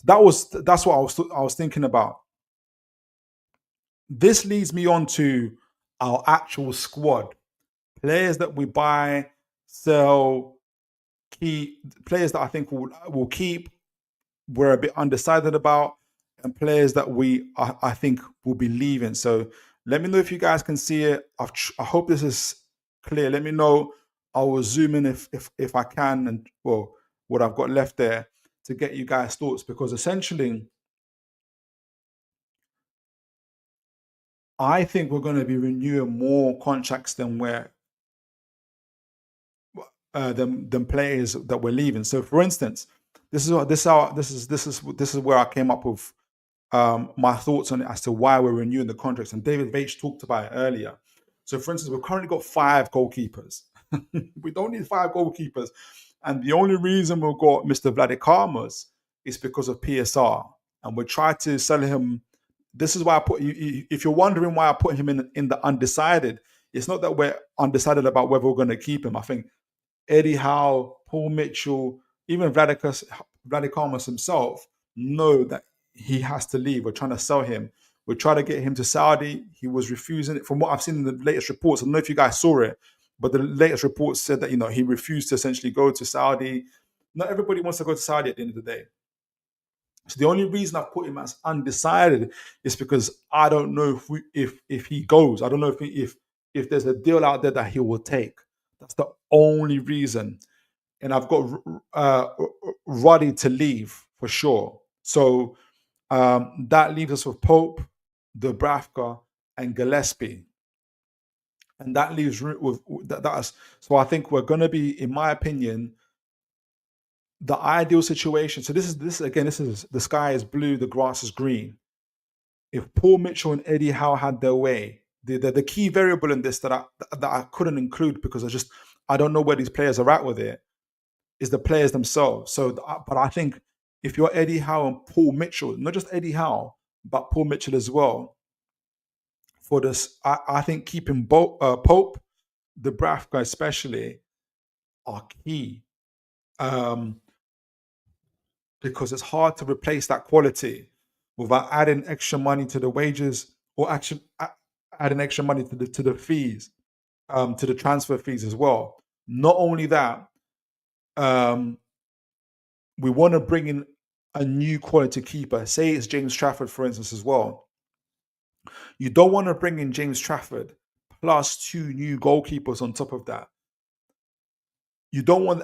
That's what I was thinking about. This leads me on to our actual squad, players that we buy, sell, key players that I think will keep. We're a bit undecided about, and players that I think will be leaving. So let me know if you guys can see it. I hope this is clear. Let me know. I will zoom in if I can, and well, what I've got left there to get you guys' thoughts, because essentially, I think we're going to be renewing more contracts than we're than players that were leaving. So, for instance, this is where I came up with my thoughts on it as to why we're renewing the contracts. And David Veitch talked about it earlier. So, for instance, we've currently got 5 goalkeepers. We don't need 5 goalkeepers, and the only reason we've got Mr. Vladikarmas is because of PSR, and we try to sell him. This is why I put you. If you're wondering why I put him in the undecided, it's not that we're undecided about whether we're going to keep him. I think Eddie Howe, Paul Mitchell, even Vladikarmas himself know that he has to leave. We're trying to sell him. We're trying to get him to Saudi. He was refusing it. From what I've seen in the latest reports, I don't know if you guys saw it, but the latest reports said that he refused to essentially go to Saudi. Not everybody wants to go to Saudi at the end of the day. So the only reason I've put him as undecided is because I don't know if he goes. I don't know if there's a deal out there that he will take. That's the only reason. And I've got Roddy to leave for sure. So that leaves us with Pope, Dubravka, and Gillespie. And that leaves with that's. So I think we're going to be, in my opinion, the ideal situation. So this is the sky is blue, the grass is green. If Paul Mitchell and Eddie Howe had their way, the key variable in this that I couldn't include because I don't know where these players are at with it, is the players themselves. So, but I think if you're Eddie Howe and Paul Mitchell, not just Eddie Howe, but Paul Mitchell as well, for this, I think keeping Pope, Dubravka especially, are key. Because it's hard to replace that quality without adding extra money to the wages or actually adding extra money to the fees, to the transfer fees as well. Not only that, we want to bring in a new quality keeper. Say it's James Trafford, for instance, as well. You don't want to bring in James Trafford plus 2 new goalkeepers on top of that. You don't want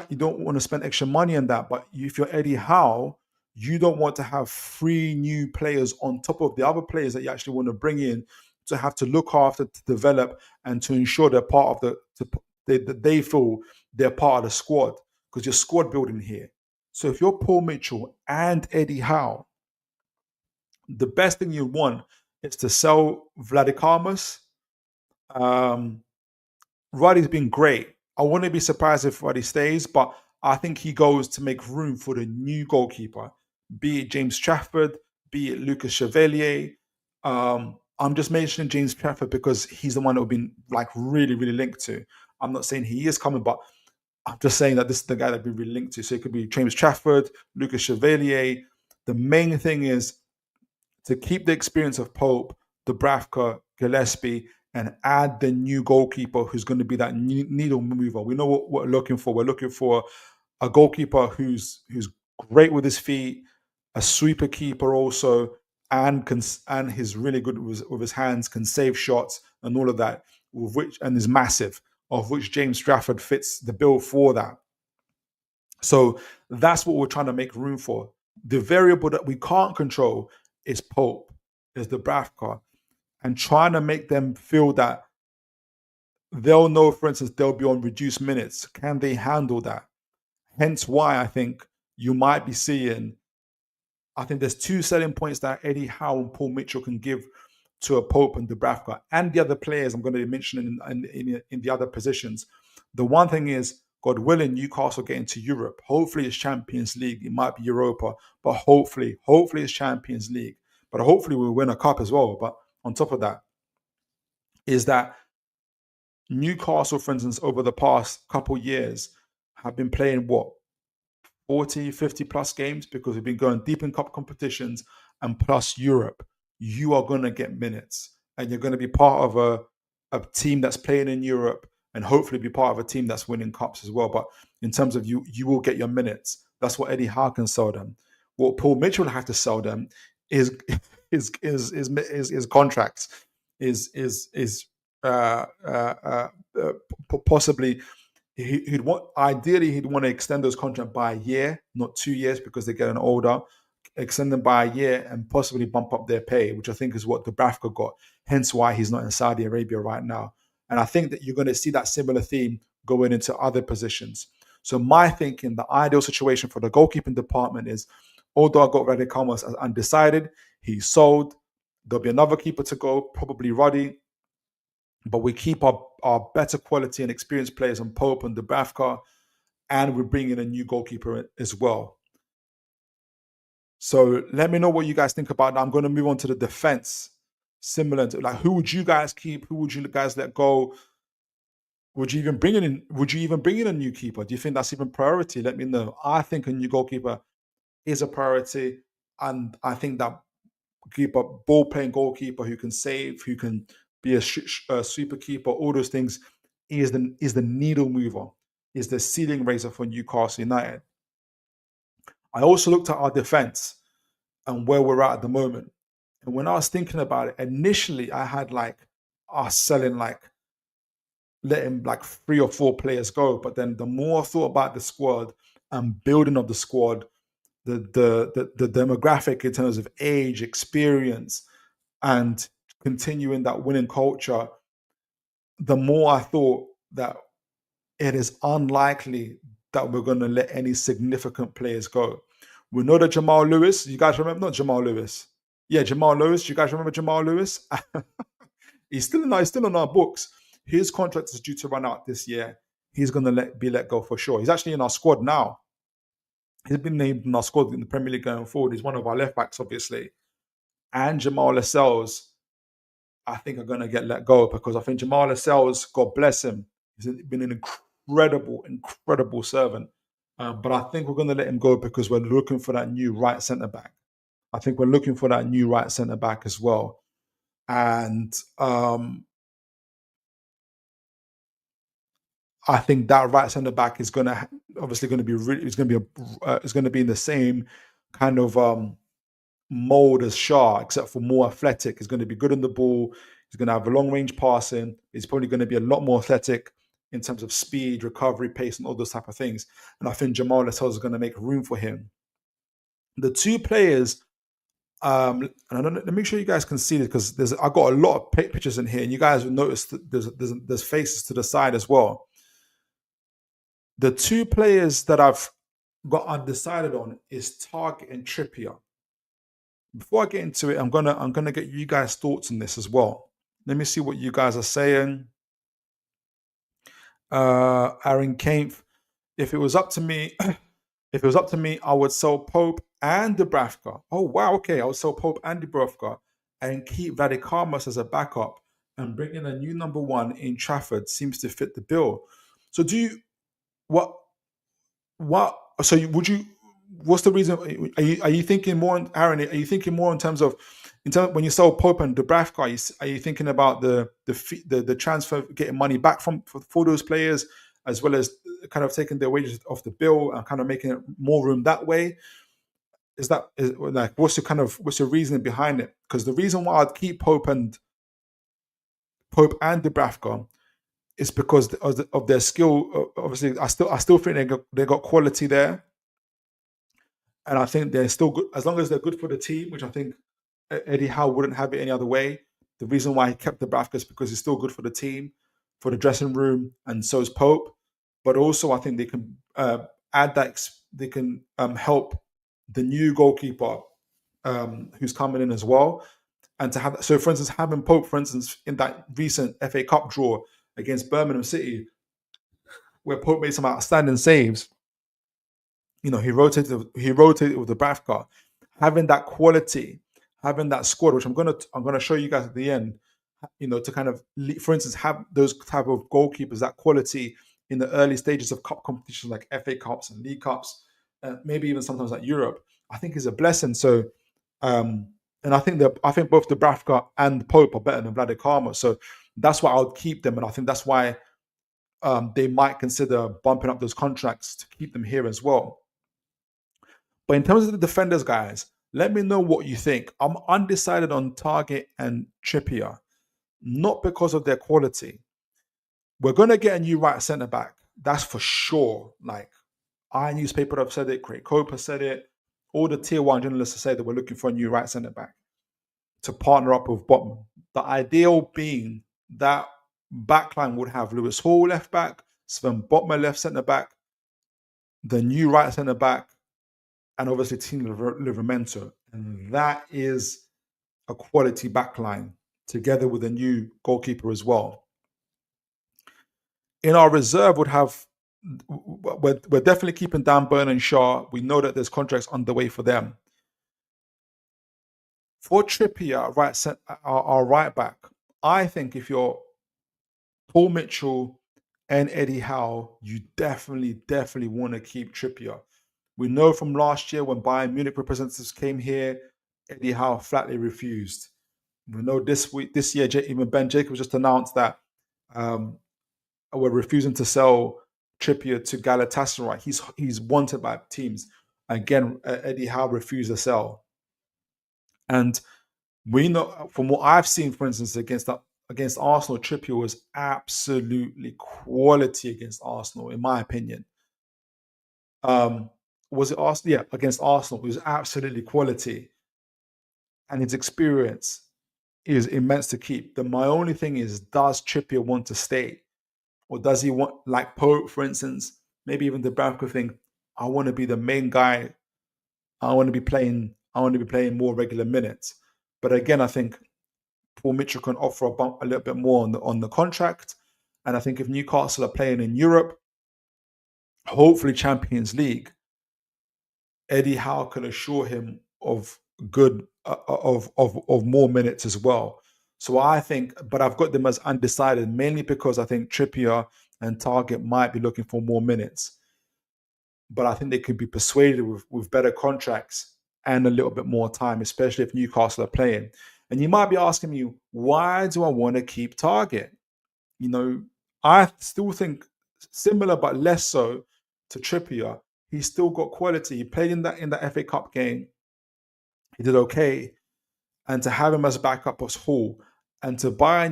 you don't want to spend extra money on that. But if you're Eddie Howe, you don't want to have 3 new players on top of the other players that you actually want to bring in to have to look after, to develop, and to ensure they're part of they feel they're part of the squad, because you're squad building here. So if you're Paul Mitchell and Eddie Howe, the best thing you want is to sell Vladikarmas. Roddy's been great. I wouldn't be surprised if Roddy stays, but I think he goes to make room for the new goalkeeper, be it James Trafford, be it Lucas Chevalier. I'm just mentioning James Trafford because he's the one that we've been really, really linked to. I'm not saying he is coming, but I'm just saying that this is the guy that we've been linked to. So it could be James Trafford, Lucas Chevalier. The main thing is to keep the experience of Pope, Dubravka, Gillespie, and add the new goalkeeper who's going to be that needle mover. We know what we're looking for. We're looking for a goalkeeper who's great with his feet, a sweeper keeper also, and he's really good with his hands, can save shots and all of that, and is massive, of which James Trafford fits the bill for that. So that's what we're trying to make room for. The variable that we can't control is Pope, is Dubravka, and trying to make them feel that they'll know, for instance, they'll be on reduced minutes. Can they handle that? Hence why I think you might be seeing, I think there's 2 selling points that Eddie Howe and Paul Mitchell can give to a Pope and Dubravka and the other players I'm going to be mentioning in the other positions. The one thing is, God willing, Newcastle get into Europe. Hopefully it's Champions League. It might be Europa, but hopefully it's Champions League. But hopefully we'll win a cup as well. But on top of that, is that Newcastle, for instance, over the past couple years have been playing 40, 50 plus games, because we've been going deep in cup competitions and plus Europe. You are going to get minutes, and you're going to be part of a team that's playing in Europe, and hopefully be part of a team that's winning cups as well. But in terms of you will get your minutes. That's what Eddie Howe can sell them. What Paul Mitchell will have to sell them is contracts, possibly he'd want to extend those contracts by a year, not 2 years, because they're getting older. Extend them by a year and possibly bump up their pay, which I think is what Dubravka got. Hence why he's not in Saudi Arabia right now. And I think that you're going to see that similar theme going into other positions. So my thinking, the ideal situation for the goalkeeping department is, although I got Rade Kalmas as undecided, he's sold. There'll be another keeper to go, probably Roddy, but we keep our better quality and experienced players on Pope and Dubravka, and we're bringing a new goalkeeper as well. So let me know what you guys think about that. I'm going to move on to the defense. Similar to, like, who would you guys keep? Who would you guys let go? Would you even bring in a new keeper? Do you think that's even priority? Let me know. I think a new goalkeeper is a priority, and I think that ball playing goalkeeper who can save, who can be a super keeper, all those things, is the needle mover, is the ceiling raiser for Newcastle United. I also looked at our defense and where we're at the moment. And when I was thinking about it, initially I had like us selling, like letting like 3 or 4 players go. But then the more I thought about the squad and building of the squad, the demographic in terms of age, experience, and continuing that winning culture, the more I thought that it is unlikely that we're going to let any significant players go. We know that Jamal Lewis, you guys remember? Not Jamal Lewis. Yeah, Jamal Lewis. You guys remember Jamal Lewis? he's still in our books. His contract is due to run out this year. He's going to be let go for sure. He's actually in our squad now. He's been named in our squad in the Premier League going forward. He's one of our left backs, obviously. And Jamal Lascelles, I think, are going to get let go, because I think Jamal Lascelles, God bless him, he's been an incredible servant. But I think we're going to let him go because we're looking for that new right centre back. I think we're looking for that new right centre back as well. And I think that right centre back is going to be in the same kind of mold as Shah, except for more athletic. He's going to be good on the ball. He's going to have a long range passing. He's probably going to be a lot more athletic in terms of speed, recovery, pace, and all those type of things. And I think Jamal Lascelles is going to make room for him. The 2 players, and let me make sure you guys can see this, because I got a lot of pictures in here, and you guys will notice that there's faces to the side as well. The 2 players that I've got undecided on is Target and Trippier. Before I get into it, I'm gonna get you guys' thoughts on this as well. Let me see what you guys are saying. Aaron Kampf, if it was up to me, I would sell Pope and Dubravka. Oh wow, okay, I would sell Pope and Dubravka and keep Vadikarmas as a backup, and bring in a new number 1 in Trafford seems to fit the bill. So would you? What's the reason? Are you thinking more, Aaron? Are you thinking more in terms of when you sell Pope and Dubravka? Are you thinking about the transfer, getting money back for those players, as well as kind of taking their wages off the bill and kind of making it more room that way? What's your reasoning behind it? Because the reason why I'd keep Pope and Dubravka is because of their skill. Obviously, I still think they got quality there. And I think they're still good, as long as they're good for the team, which I think Eddie Howe wouldn't have it any other way. The reason why he kept Dubravka is because he's still good for the team, for the dressing room, and so is Pope. But also, I think they can add that. They can help the new goalkeeper who's coming in as well, and to have. So, for instance, having Pope, for instance, in that recent FA Cup draw against Birmingham City, where Pope made some outstanding saves. He rotated with Dubravka, having that quality, having that squad, which I'm gonna show you guys at the end. To kind of, for instance, have those type of goalkeepers, that quality in the early stages of cup competitions like FA Cups and League Cups, maybe even sometimes like Europe, I think is a blessing. So, and I think both Dubravka and Pope are better than Vladimir. So that's why I would keep them, and I think that's why they might consider bumping up those contracts to keep them here as well. But in terms of the defenders, guys, let me know what you think. I'm undecided on Target and Trippier, not because of their quality. We're going to get a new right centre back. That's for sure. Like, our newspaper have said it, Craig Cope has said it. All the tier 1 journalists have said that we're looking for a new right centre back to partner up with Botman. The ideal being that backline would have Lewis Hall left back, Sven Botman left centre back, the new right centre back, and obviously Tino Livramento. And that is a quality backline together with a new goalkeeper as well. In our reserve, we're definitely keeping Dan Burn and Shaw. We know that there's contracts underway for them. For Trippier, our right back, I think if you're Paul Mitchell and Eddie Howe, you definitely want to keep Trippier. We know from last year when Bayern Munich representatives came here, Eddie Howe flatly refused. We know this year, even Ben Jacobs just announced that we're refusing to sell Trippier to Galatasaray. He's wanted by teams. Again, Eddie Howe refused to sell. And we know from what I've seen, for instance, against Arsenal, Trippier was absolutely quality against Arsenal, in my opinion. Was it Arsenal? Yeah, against Arsenal, it was absolutely quality. And his experience is immense to keep. My only thing is, does Trippier want to stay? Or does he want, like Pope, for instance, maybe even the Branco thing, I want to be the main guy. I want to be playing more regular minutes. But again, I think Paul Mitchell can offer a little bit more on the contract. And I think if Newcastle are playing in Europe, hopefully Champions League, Eddie Howe can assure him of more minutes as well. So I think, but I've got them as undecided, mainly because I think Trippier and Target might be looking for more minutes. But I think they could be persuaded with better contracts and a little bit more time, especially if Newcastle are playing. And you might be asking me, why do I want to keep Target? You know, I still think similar but less so to Trippier. He's still got quality. He played in that FA Cup game. He did okay. And to have him as backup was Hall. And to buy a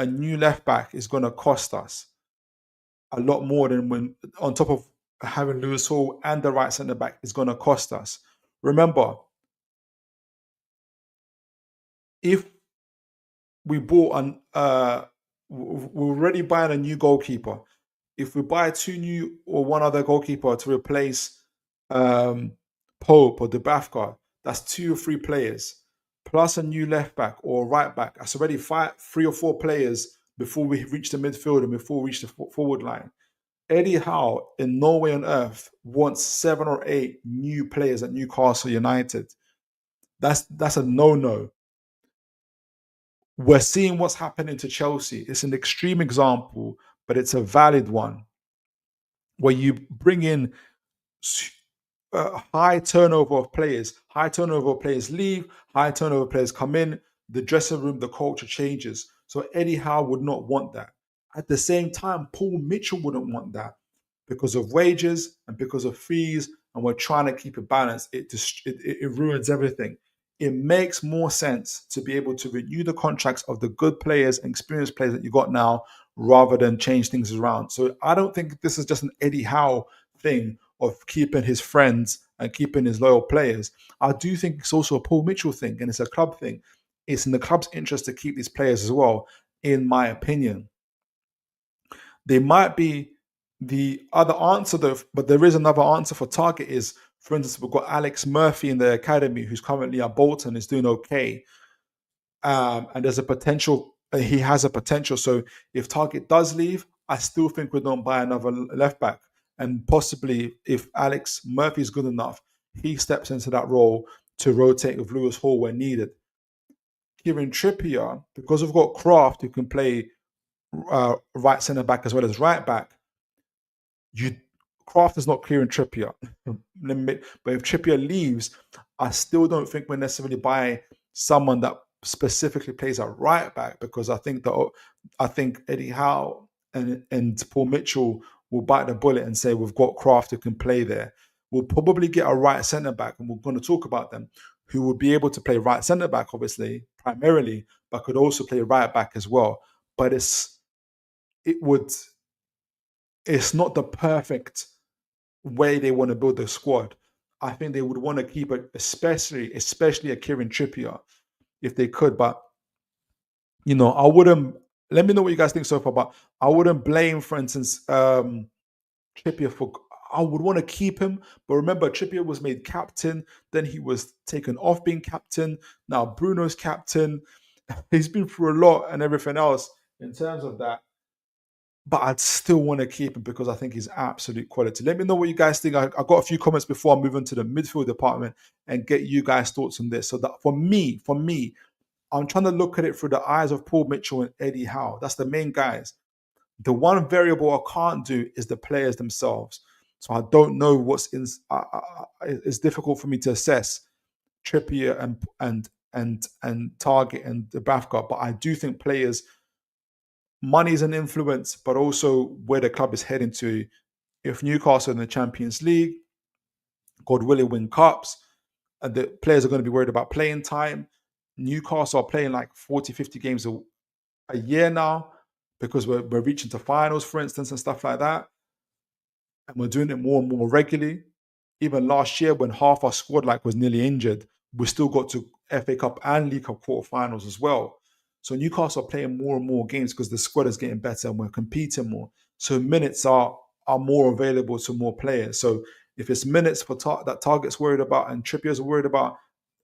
new left back is going to cost us a lot more than when, on top of having Lewis Hall and the right centre back, is going to cost us. Remember, if we bought we're already buying a new goalkeeper. If we buy two new or one other goalkeeper to replace Pope or Dubravka, that's 2 or 3 players, plus a new left back or right back. That's already 3 or 4 players before we reach the midfield and before we reach the forward line. Eddie Howe, in no way on earth, wants 7 or 8 new players at Newcastle United. That's a no-no. We're seeing what's happening to Chelsea. It's an extreme example, but it's a valid one, where you bring in high turnover of players. High turnover of players leave, high turnover of players come in. The dressing room, the culture changes. So Eddie Howe would not want that. At the same time, Paul Mitchell wouldn't want that because of wages and because of fees, and we're trying to keep it balanced. It ruins everything. It makes more sense to be able to renew the contracts of the good players and experienced players that you got now rather than change things around. So I don't think this is just an Eddie Howe thing of keeping his friends and keeping his loyal players. I do think it's also a Paul Mitchell thing, and it's a club thing. It's in the club's interest to keep these players as well, in my opinion. They might be the other answer, though, but there is another answer for Target is, for instance, we've got Alex Murphy in the academy who's currently at Bolton, is doing okay. And there's a potential, he has a potential. So if Target does leave, I still think we don't buy another left back. And possibly if Alex Murphy is good enough, he steps into that role to rotate with Lewis Hall when needed. Kieran Trippier, because we've got Kraft who can play right centre back as well as right back, Kraft is not Kieran Trippier. But if Trippier leaves, I still don't think we're necessarily buying someone that specifically plays at right back, because I think Eddie Howe and Paul Mitchell will bite the bullet and say we've got Kraft who can play there. We'll probably get a right centre back, and we're going to talk about them, who will be able to play right centre back, obviously, primarily, but could also play right back as well. But it's not the perfect way they want to build the squad. I think they would want to keep it, especially a Kieran Trippier, if they could. But I wouldn't let me know what you guys think so far. But I wouldn't blame, for instance, Trippier for. I would want to keep him, but remember, Trippier was made captain. Then he was taken off being captain. Now Bruno's captain. He's been through a lot and everything else in terms of that. But I'd still want to keep him because I think he's absolute quality. Let me know what you guys think. I got a few comments before I move into the midfield department and get you guys' thoughts on this. So that for me, I'm trying to look at it through the eyes of Paul Mitchell and Eddie Howe. That's the main guys. The one variable I can't do is the players themselves. So I don't know what's in. It's difficult for me to assess Trippier and Target and the Bafka, but I do think players, money is an influence, but also where the club is heading to. If Newcastle in the Champions League, God willing, win cups, and the players are going to be worried about playing time. Newcastle are playing like 40, 50 games a year now because we're reaching to finals, for instance, and stuff like that. And we're doing it more and more regularly. Even last year, when half our squad was nearly injured, we still got to FA Cup and League Cup quarterfinals as well. So Newcastle are playing more and more games because the squad is getting better and we're competing more. So minutes are more available to more players. So if it's minutes for that Target's worried about and Trippier's worried about,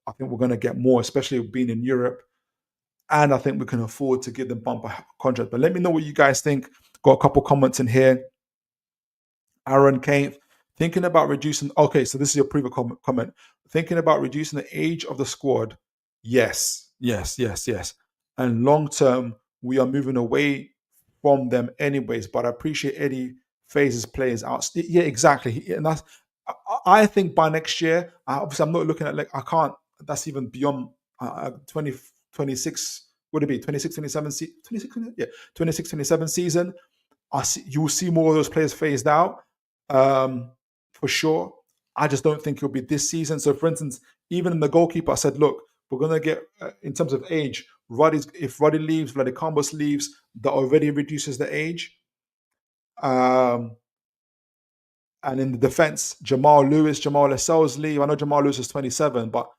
I think we're going to get more, especially being in Europe. And I think we can afford to give them bumper contract. But let me know what you guys think. Got a couple comments in here. Aaron Kane, thinking about reducing. Okay, so this is your previous comment. Thinking about reducing the age of the squad. Yes. And long term, we are moving away from them anyways. But I appreciate Eddie phases players out. Yeah, exactly. And I think by next year, obviously I'm not looking at I can't. That's even beyond 2026. Would it be 26, 27, 26? Yeah, 26, 27 season. You will see more of those players phased out. For sure. I just don't think it'll be this season. So, for instance, even in the goalkeeper, I said, look, we're going to get, in terms of age, if Ruddy leaves, Vladikambos leaves, that already reduces the age. And in the defense, Jamal Lascelles leave. I know Jamal Lewis is 27, but,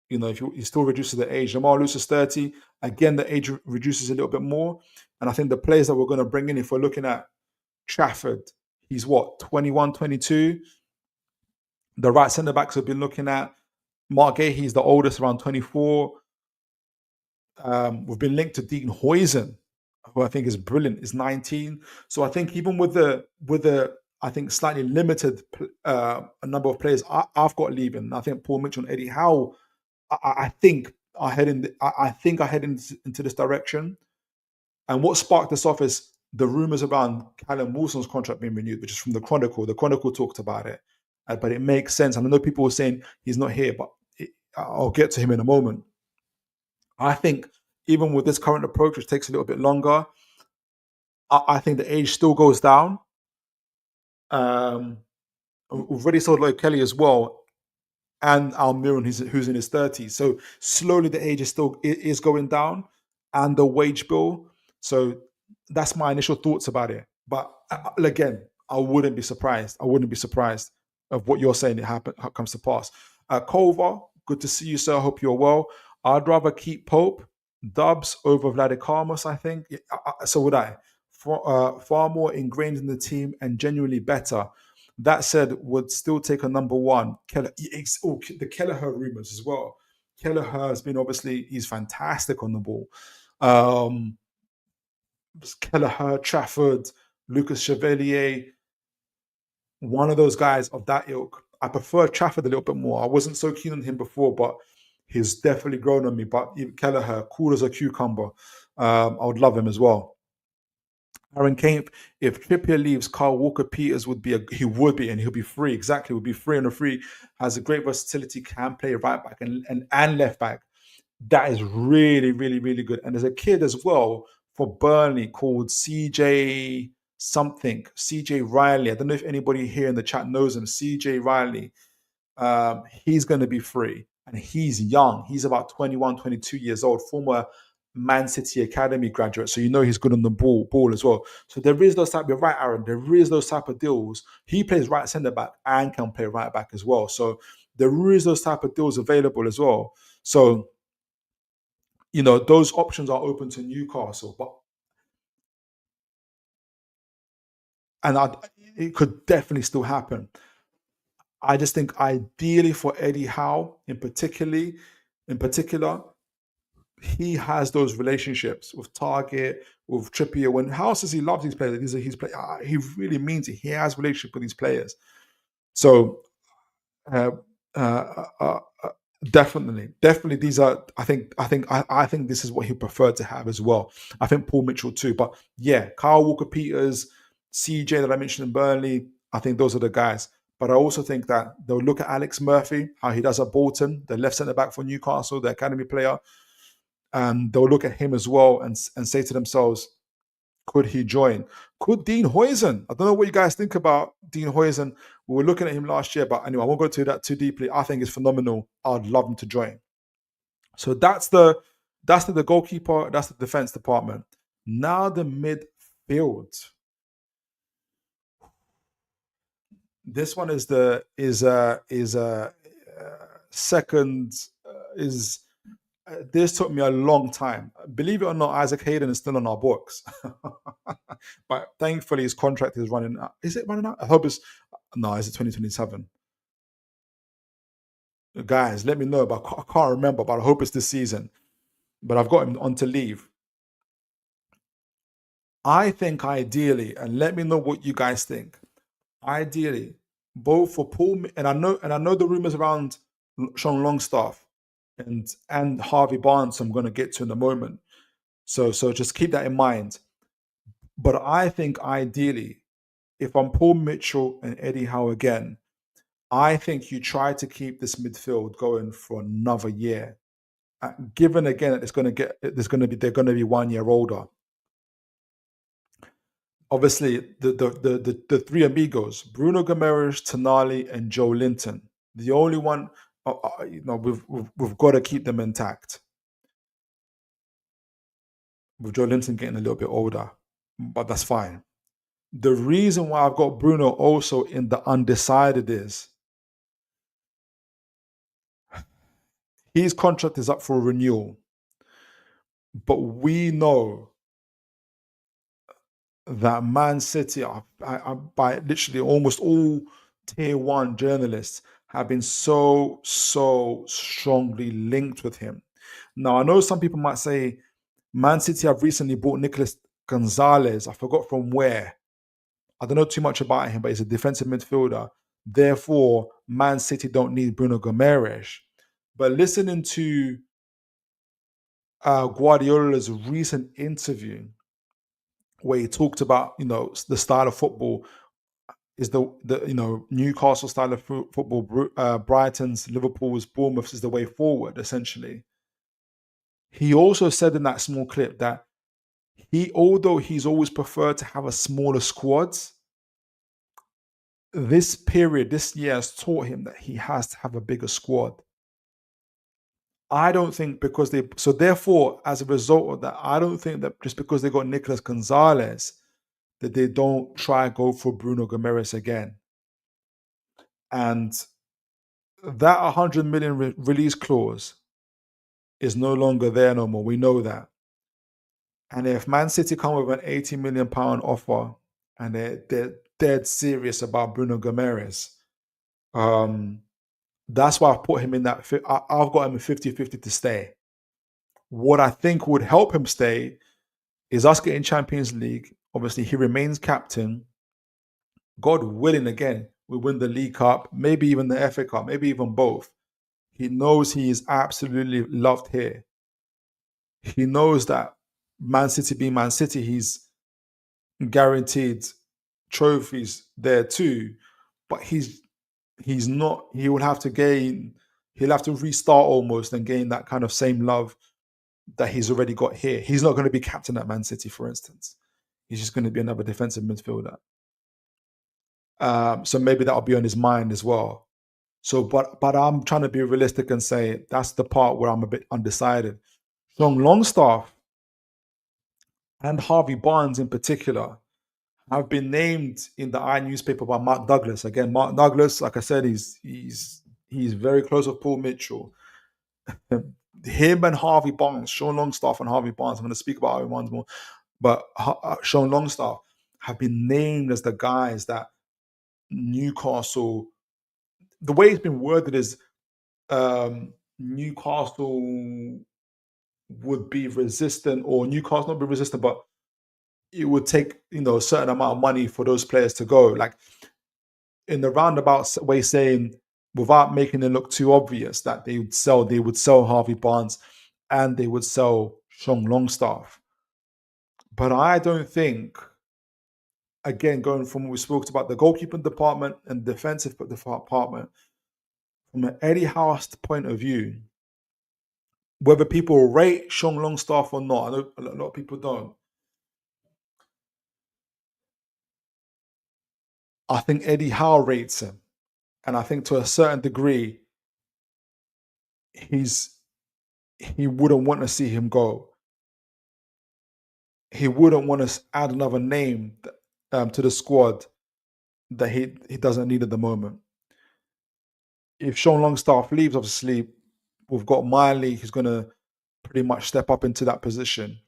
if he still reduces the age. Jamal Lewis is 30. Again, the age reduces a little bit more. And I think the players that we're going to bring in, if we're looking at Trafford, he's 21, 22. The right centre backs have been looking at Mark Gay. He's the oldest, around 24. We've been linked to Dean Huijsen, who I think is brilliant, is 19. So I think even with the I think slightly limited a number of players I've got leaving. I think Paul Mitchell and Eddie Howe, I think are heading into this direction. And what sparked this off is the rumours around Callum Wilson's contract being renewed, which is from the Chronicle. The Chronicle talked about it, but it makes sense. And I know people were saying he's not here, but I'll get to him in a moment. I think even with this current approach, which takes a little bit longer, I think the age still goes down. We've already sold Lloyd Kelly as well, and Almiron, who's in his 30s. So slowly the age is going down, and the wage bill. So that's my initial thoughts about it. But again, I wouldn't be surprised. Of what you're saying comes to pass. Kova, good to see you, sir. Hope you're well. I'd rather keep Pope, Dubs over Vladikambos, I think. So would I. Far more ingrained in the team and genuinely better. That said, would still take a number one. The Kelleher rumours as well. Kelleher has been he's fantastic on the ball. Kelleher, Trafford, Lucas Chevalier, one of those guys of that ilk. I prefer Trafford a little bit more. I wasn't so keen on him before, but he's definitely grown on me. But Kelleher, cool as a cucumber. I would love him as well. Aaron Kane, if Trippier leaves, Kyle Walker-Peters would be and he'll be free. Exactly, would be free on a free. Has a great versatility, can play right back and left back. That is really, really, really good. And there's a kid as well for Burnley called CJ Riley. I don't know if anybody here in the chat knows him. CJ Riley. He's going to be free, and he's young. He's about 21, 22 years old, former Man City Academy graduate. So he's good on the ball as well. So there is those type. You're right, Aaron. There is those type of deals. He plays right centre back and can play right back as well. So there is those type of deals available as well. So those options are open to Newcastle. But and it could definitely still happen. I just think ideally for Eddie Howe in particular, he has those relationships with Target, with Trippier. When Howe says he loves these players, these are his players. He really means it. He has relationship with these players. So uh, uh, uh, uh, definitely, these are. I think this is what he preferred to have as well. I think Paul Mitchell too. But yeah, Kyle Walker-Peters, CJ that I mentioned in Burnley. I think those are the guys. But I also think that they'll look at Alex Murphy, how he does at Bolton, the left centre back for Newcastle, the academy player, and they'll look at him as well and say to themselves, could he join? Could Dean Huijsen? I don't know what you guys think about Dean Huijsen. We were looking at him last year, but anyway, I won't go to that too deeply. I think it's phenomenal. I'd love him to join. So that's the goalkeeper. That's the defense department. Now the midfield. This one is second is. This took me a long time. Believe it or not, Isaac Hayden is still on our books. But thankfully, his contract is running out. Is it running out? I hope it's... No, is it 2027? Guys, let me know. But I can't remember, but I hope it's this season. But I've got him on to leave. I think ideally, and let me know what you guys think. Ideally, both for Paul... And I know the rumors around Sean Longstaff and Harvey Barnes I'm going to get to in a moment. So just keep that in mind. But I think ideally, if I'm Paul Mitchell and Eddie Howe again, I think you try to keep this midfield going for another year. Given again that they're going to be 1 year older. Obviously, the three amigos, Bruno Guimaraes, Tonali, and Joe Linton. The only one, we've got to keep them intact. With Joe Linton getting a little bit older, but that's fine. The reason why I've got Bruno also in the undecided is his contract is up for renewal, but we know that Man City, by literally almost all tier one journalists, have been so strongly linked with him. Now, I know some people might say Man City have recently bought Nicolas Gonzalez. I forgot from where. I don't know too much about him, but he's a defensive midfielder. Therefore, Man City don't need Bruno Guimaraes. But listening to Guardiola's recent interview, where he talked about, the style of football is the Newcastle style of football, Brighton's, Liverpool's, Bournemouth's is the way forward, essentially. He also said in that small clip that although he's always preferred to have a smaller squad, this year has taught him that he has to have a bigger squad. I don't think therefore, as a result of that, I don't think that just because they got Nicolas Gonzalez, that they don't try and go for Bruno Guimaraes again. And that 100 million release clause is no longer there no more. We know that. And if Man City come with an £80 million offer and they're dead serious about Bruno Guimaraes, that's why I've put him in that. I've got him 50-50 to stay. What I think would help him stay is us getting Champions League. Obviously, he remains captain. God willing, again, we win the League Cup, maybe even the FA Cup, maybe even both. He knows he is absolutely loved here. He knows that Man City being Man City, he's guaranteed trophies there too. But he's not, he'll have to restart almost and gain that kind of same love that he's already got here. He's not going to be captain at Man City, for instance. He's just going to be another defensive midfielder. So maybe that'll be on his mind as well. So, but I'm trying to be realistic and say that's the part where I'm a bit undecided. Sean Longstaff and Harvey Barnes in particular have been named in the newspaper by Mark Douglas. Again, Mark Douglas, like I said, he's very close with Paul Mitchell. Him and Harvey Barnes, Sean Longstaff and Harvey Barnes. I'm going to speak about Harvey Barnes more, but Sean Longstaff have been named as the guys that Newcastle, the way it's been worded is Newcastle would be resistant, or Newcastle not be resistant, but it would take a certain amount of money for those players to go. Like in the roundabout way, saying without making it look too obvious that they would sell Harvey Barnes and they would sell Sean Longstaff. But I don't think, again, going from what we spoke about the goalkeeping department and defensive department, from an Eddie Howe's point of view, whether people rate Sean Longstaff or not, I know a lot of people don't. I think Eddie Howe rates him, and I think to a certain degree, he wouldn't want to see him go. He wouldn't want to add another name to the squad that he doesn't need at the moment. If Sean Longstaff leaves, obviously, we've got Miley who's going to pretty much step up into that position.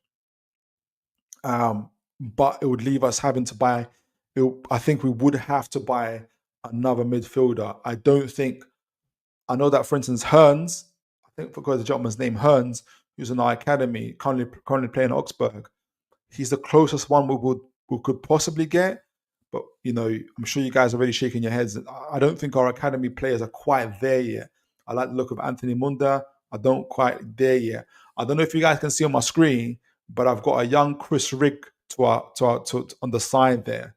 But it would leave us having to buy. I think we would have to buy another midfielder. I know that, for instance, Hearns, I think because the gentleman's name Hearns, who's in our academy, currently playing at Augsburg, he's the closest one we could possibly get. But I'm sure you guys are already shaking your heads. I don't think our academy players are quite there yet. I like the look of Anthony Munda. I don't quite there yet. I don't know if you guys can see on my screen, but I've got a young Chris Rigg on the side there.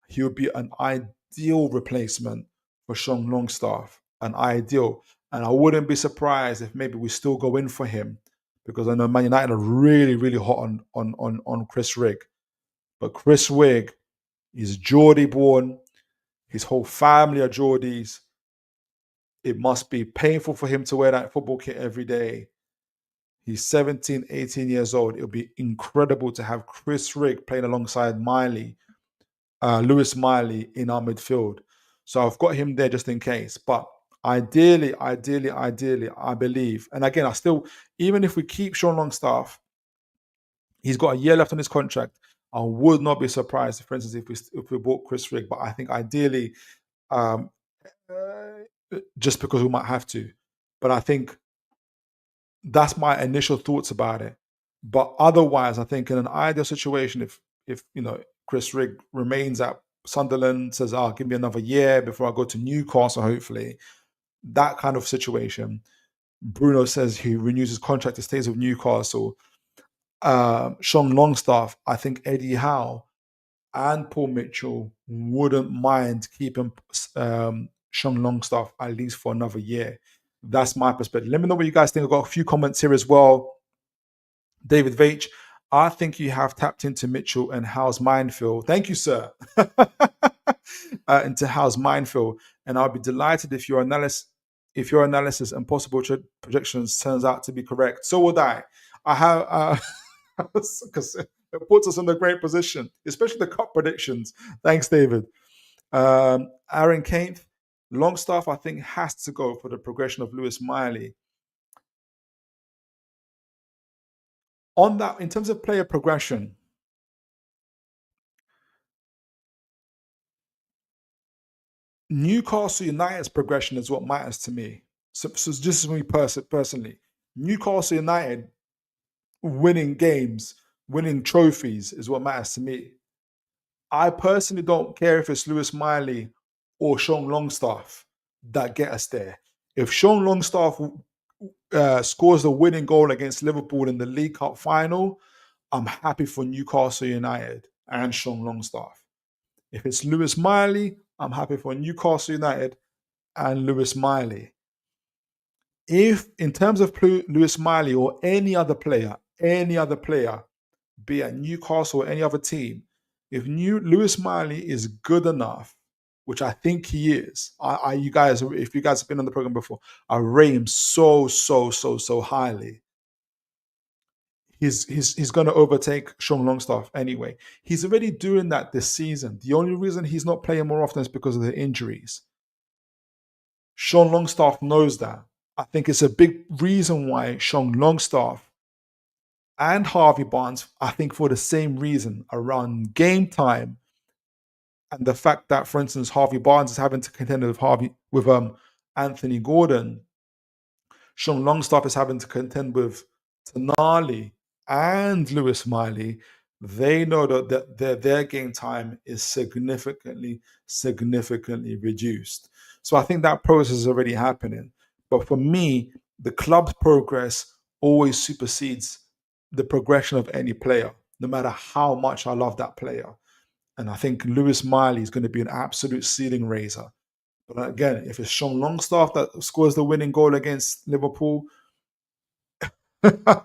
He would be an ideal replacement for Sean Longstaff, an ideal. And I wouldn't be surprised if maybe we still go in for him, because I know Man United are really, really hot on Chris Rigg. But Chris Rigg is Geordie born. His whole family are Geordies. It must be painful for him to wear that football kit every day. He's 17, 18 years old. It'll be incredible to have Chris Rigg playing alongside Lewis Miley in our midfield. So I've got him there just in case. But ideally, I believe, and again, even if we keep Sean Longstaff, he's got a year left on his contract. I would not be surprised, for instance, if we bought Chris Rigg. But I think ideally, just because we might have to. But I think that's my initial thoughts about it. But otherwise, I think in an ideal situation, if Chris Rigg remains at Sunderland, says, give me another year before I go to Newcastle, hopefully, that kind of situation. Bruno says he renews his contract, he stays with Newcastle. Sean Longstaff, I think Eddie Howe and Paul Mitchell wouldn't mind keeping Sean Longstaff at least for another year. That's my perspective. Let me know what you guys think. I've got a few comments here as well. David Veitch, I think you have tapped into Mitchell and Howe's minefield. Thank you, sir. Into Howe's minefield. And I'll be delighted if your analysis and possible projections turns out to be correct. So would I. I have, because it puts us in a great position, especially the cup predictions. Thanks, David. Aaron Kane, Longstaff, I think, has to go for the progression of Lewis Miley. On that, in terms of player progression, Newcastle United's progression is what matters to me. So just as me personally, Newcastle United winning games, winning trophies is what matters to me. I personally don't care if it's Lewis Miley or Sean Longstaff that get us there. If Sean Longstaff scores the winning goal against Liverpool in the League Cup final, I'm happy for Newcastle United and Sean Longstaff. If it's Lewis Miley, I'm happy for Newcastle United and Lewis Miley. If, in terms of Lewis Miley or any other player, be it Newcastle or any other team, if Lewis Miley is good enough, which I think he is, if you guys have been on the program before, I rate him so highly. He's going to overtake Sean Longstaff anyway. He's already doing that this season. The only reason he's not playing more often is because of the injuries. Sean Longstaff knows that. I think it's a big reason why Sean Longstaff and Harvey Barnes, I think for the same reason, around game time, and the fact that, for instance, Harvey Barnes is having to contend with Anthony Gordon, Sean Longstaff is having to contend with Tonali and Lewis Miley. They know that their game time is significantly reduced. So I think that process is already happening. But for me, the club's progress always supersedes the progression of any player, no matter how much I love that player. And I think Lewis Miley is going to be an absolute ceiling raiser. But again, if it's Sean Longstaff that scores the winning goal against Liverpool,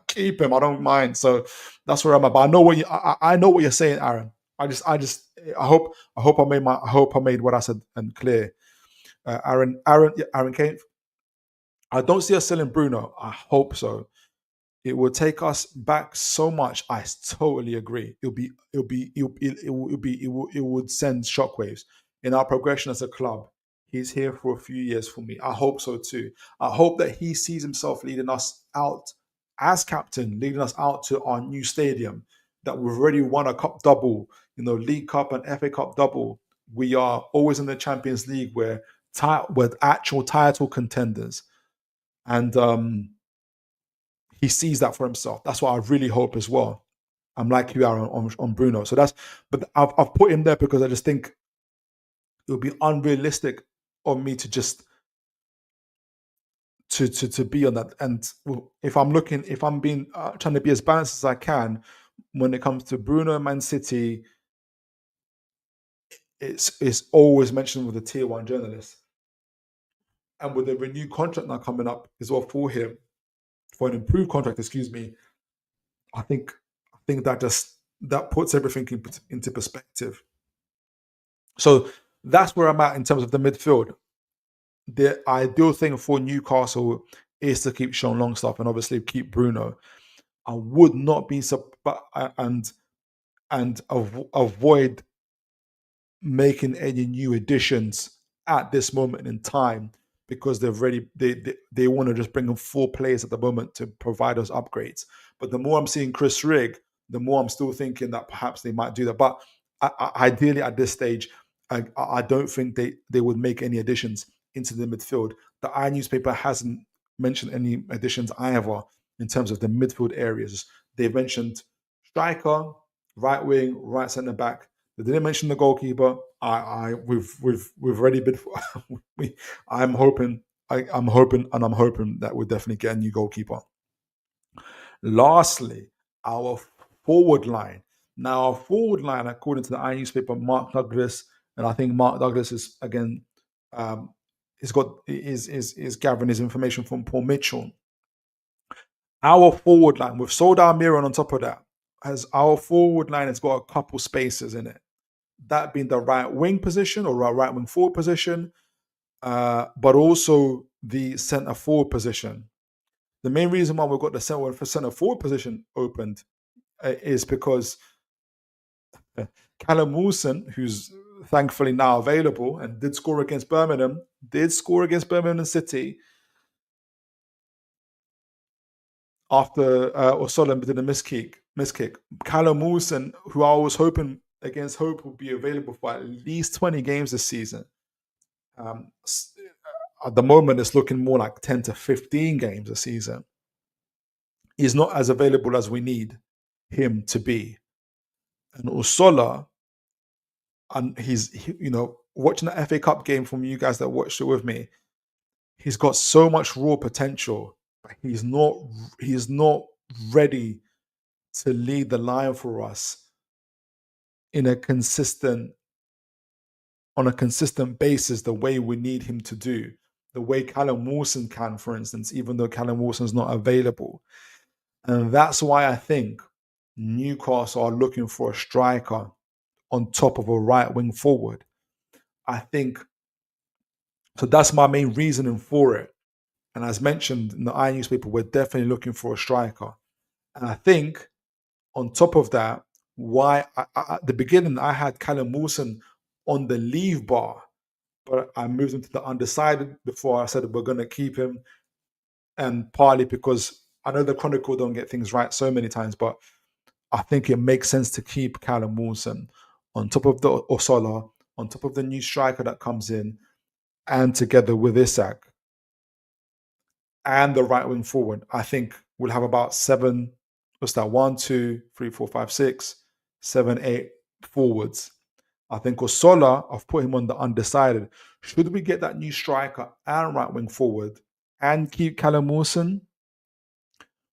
keep him. I don't mind. So that's where I'm at. But I know what you're saying, Aaron. I hope I made what I said and clear. Aaron Kane. I don't see us selling Bruno. I hope so. It will take us back so much. I totally agree. It would send shockwaves in our progression as a club. He's here for a few years for me. I hope so too. I hope that he sees himself leading us out as captain, leading us out to our new stadium, that we've already won a cup double, League Cup and FA Cup double. We are always in the Champions League. We're actual title contenders. And he sees that for himself. That's what I really hope as well. I'm like you are on Bruno. But I've put him there because I just think it would be unrealistic of me to just to be on that. And if I'm being trying to be as balanced as I can when it comes to Bruno and Man City, it's always mentioned with the tier 1 journalists. And with the renewed contract now coming up as well for him, for an improved contract, excuse me, I think that puts everything into perspective. So that's where I'm at in terms of the midfield. The ideal thing for Newcastle is to keep Sean Longstaff and obviously keep Bruno. I would not be surprised and avoid making any new additions at this moment in time, because they want to just bring in 4 players at the moment to provide us upgrades. But the more I'm seeing Chris Rigg, the more I'm still thinking that perhaps they might do that. But ideally at this stage, I don't think they would make any additions into the midfield. The newspaper hasn't mentioned any additions either in terms of the midfield areas. They've mentioned striker, right wing, right centre back. They didn't mention the goalkeeper. We've already been. I'm hoping that we'll definitely get a new goalkeeper. Lastly, our forward line. Now, our forward line, according to the newspaper, Mark Douglas, and I think Mark Douglas is again is gathering his information from Paul Mitchell. Our forward line, we've sold our mirror on top of that. Our forward line has got a couple spaces in it. That being the right wing position or right wing forward position, but also the centre forward position. The main reason why we've got the centre forward position opened is because Callum Wilson, who's thankfully now available and did score against Birmingham City after O'Sullivan did a miskick. Callum Wilson, who I was hoping against Hope would be available for at least 20 games this season. At the moment, it's looking more like 10 to 15 games a season. He's not as available as we need him to be. And Usola, and watching the FA Cup game from you guys that watched it with me, he's got so much raw potential, but he's not ready to lead the line for us on a consistent basis, the way we need him to do, the way Callum Wilson can, for instance, even though Callum Wilson's not available. And that's why I think Newcastle are looking for a striker on top of a right wing forward. I think so. That's my main reasoning for it. And as mentioned in the newspaper, we're definitely looking for a striker. And I think on top of that, why at the beginning I had Callum Wilson on the leave bar, but I moved him to the undecided before I said we're going to keep him. And partly because I know the Chronicle don't get things right so many times, but I think it makes sense to keep Callum Wilson on top of the Osola, on top of the new striker that comes in, and together with Isak and the right wing forward, I think we'll have about 7, what's that, 1, 2, 3, 4, 5, 6, 7, 8 forwards. I think Osola, I've put him on the undecided. Should we get that new striker and right wing forward and keep Callum Wilson,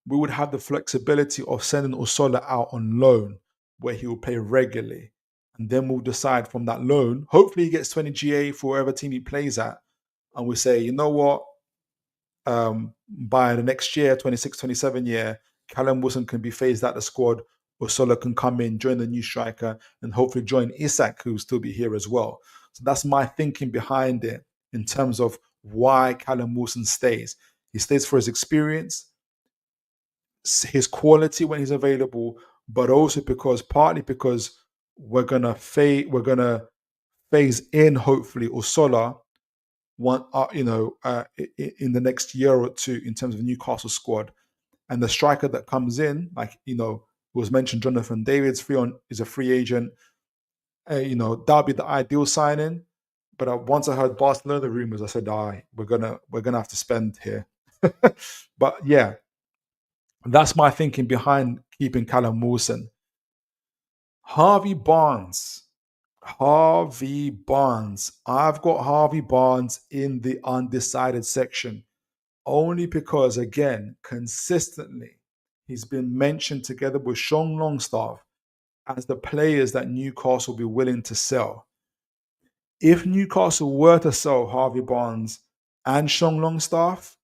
we would have the flexibility of sending Osola out on loan where he will play regularly. And then we'll decide from that loan. Hopefully he gets 20 GA for wherever team he plays at. And we say, you know what? By the next year, 26, 27 year, Callum Wilson can be phased out the squad. Osola can come in, join the new striker, and hopefully join Isak, who will still be here as well. So that's my thinking behind it in terms of why Callum Wilson stays. He stays for his experience, his quality when he's available, but also partly because we're gonna phase in hopefully Osola in the next year or two in terms of the Newcastle squad, and the striker that comes in, like was mentioned, Jonathan David's is a free agent. That'll be the ideal signing. But once I heard Barcelona rumors, I said, we're gonna have to spend here. But yeah, that's my thinking behind keeping Callum Wilson. Harvey Barnes. I've got Harvey Barnes in the undecided section only because, again, consistently, he's been mentioned together with Sean Longstaff as the players that Newcastle will be willing to sell. If Newcastle were to sell Harvey Barnes and Sean Longstaff,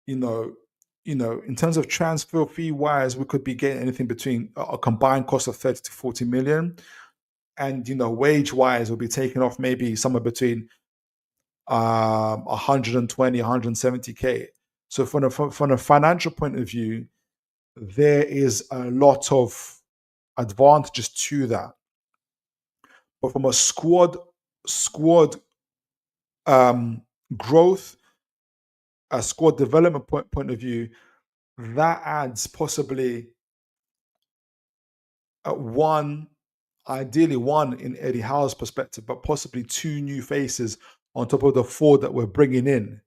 in terms of transfer fee wise, we could be getting anything between a combined cost of 30 to 40 million. And, wage wise, we'll be taking off maybe somewhere between 120, 170K. So from a financial point of view, there is a lot of advantages to that. But from a squad growth, a squad development point of view, that adds possibly ideally one in Eddie Howe's perspective, but possibly 2 new faces on top of the 4 that we're bringing in,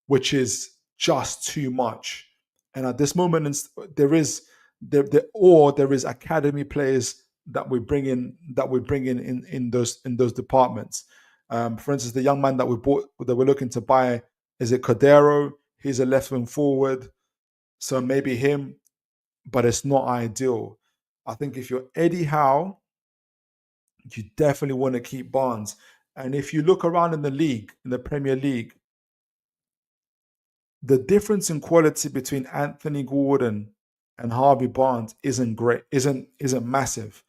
which is just too much. And at this moment, there is academy players that we bring in in those departments. For instance, the young man that we're looking to buy, is it Cordero? He's a left wing forward, so maybe him, but it's not ideal. I think if you're Eddie Howe, you definitely want to keep Barnes. And if you look around in the league, in the Premier League, the difference in quality between Anthony Gordon and Harvey Barnes isn't massive.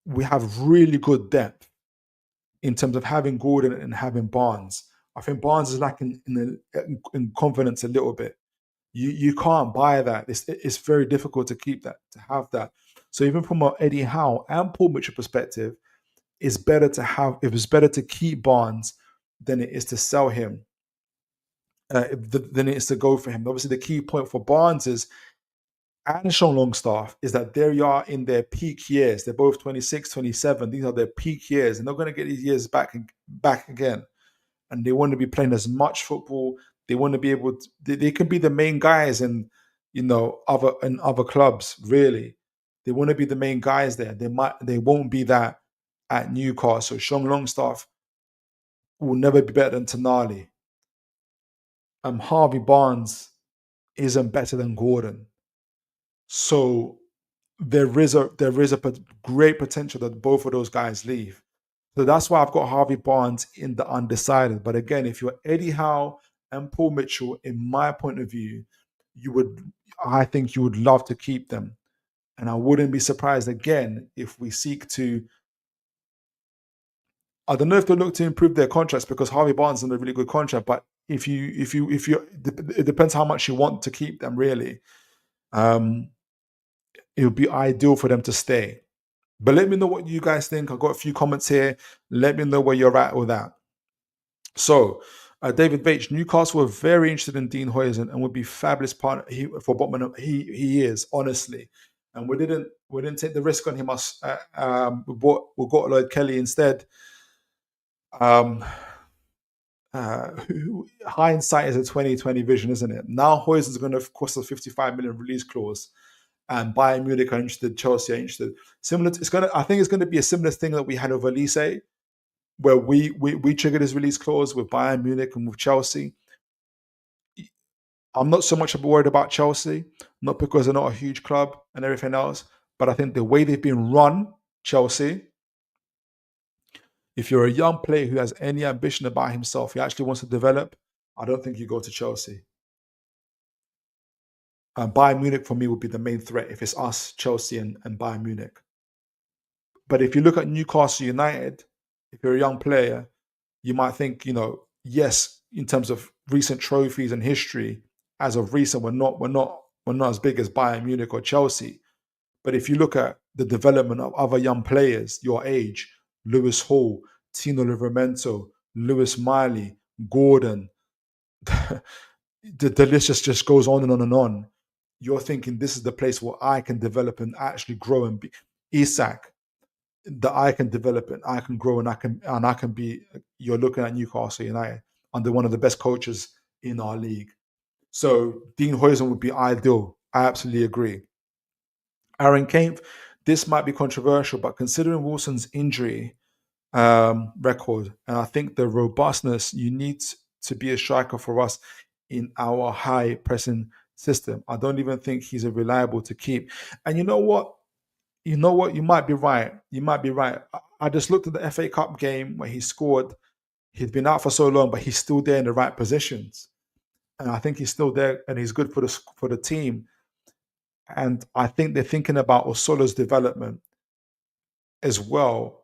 We have really good depth in terms of having Gordon and having Barnes. I think Barnes is lacking in confidence a little bit. You can't buy that. It's very difficult to keep that, to have that. So even from an Eddie Howe and Paul Mitchell perspective, it's better to keep Barnes than it is to sell him. Than it is to go for him. Obviously, the key point for Barnes and Sean Longstaff is that they are in their peak years. They're both 26, 27. These are their peak years. They're not going to get these years back again. And they want to be playing as much football. They want to be able to, they can be the main guys in other clubs, really. They want to be the main guys there. They won't be that at Newcastle. Sean Longstaff will never be better than Tonali. Harvey Barnes isn't better than Gordon. So there is a great potential that both of those guys leave. So that's why I've got Harvey Barnes in the undecided. But again, if you're Eddie Howe and Paul Mitchell, in my point of view, I think you would love to keep them. And I wouldn't be surprised again if we seek to, I don't know if they look to improve their contracts, because Harvey Barnes is in a really good contract, but if you, it depends how much you want to keep them, really. It would be ideal for them to stay. But let me know what you guys think. I've got a few comments here. Let me know where you're at with that. So, David Bates, Newcastle were very interested in Dean Huijsen and would be fabulous partner for Botman. He is, honestly. And we didn't take the risk on him. We got Lloyd Kelly instead. Um, hindsight is a 2020 vision, isn't it? Now Hoyland's going to cost a 55 million release clause, and Bayern Munich are interested, Chelsea are interested. Similar, I think it's going to be a similar thing that we had with Elise, where we triggered his release clause with Bayern Munich and with Chelsea. I'm not so much worried about Chelsea, not because they're not a huge club and everything else, but I think the way they've been run, Chelsea, if you're a young player who has any ambition about himself, he actually wants to develop, I don't think you go to Chelsea. Bayern Munich for me would be the main threat if it's us, Chelsea, and Bayern Munich. But if you look at Newcastle United, if you're a young player, you might think, yes, in terms of recent trophies and history, as of recent, we're not as big as Bayern Munich or Chelsea. But if you look at the development of other young players your age, Lewis Hall, Tino Livramento, Lewis Miley, Gordon, the list just goes on and on and on. You're thinking this is the place where I can develop and actually grow and be Isak, that I can develop and I can grow and I can be. You're looking at Newcastle United under one of the best coaches in our league. So Dean Huijsen would be ideal. I absolutely agree. Aaron Kane, this might be controversial, but considering Wilson's injury record, and I think the robustness, you need to be a striker for us in our high pressing system. I don't even think he's a reliable to keep. And you know what? You might be right. I just looked at the FA Cup game where he scored. He's been out for so long, but he's still there in the right positions. And I think he's still there and he's good for the team. And I think they're thinking about Osolo's development as well.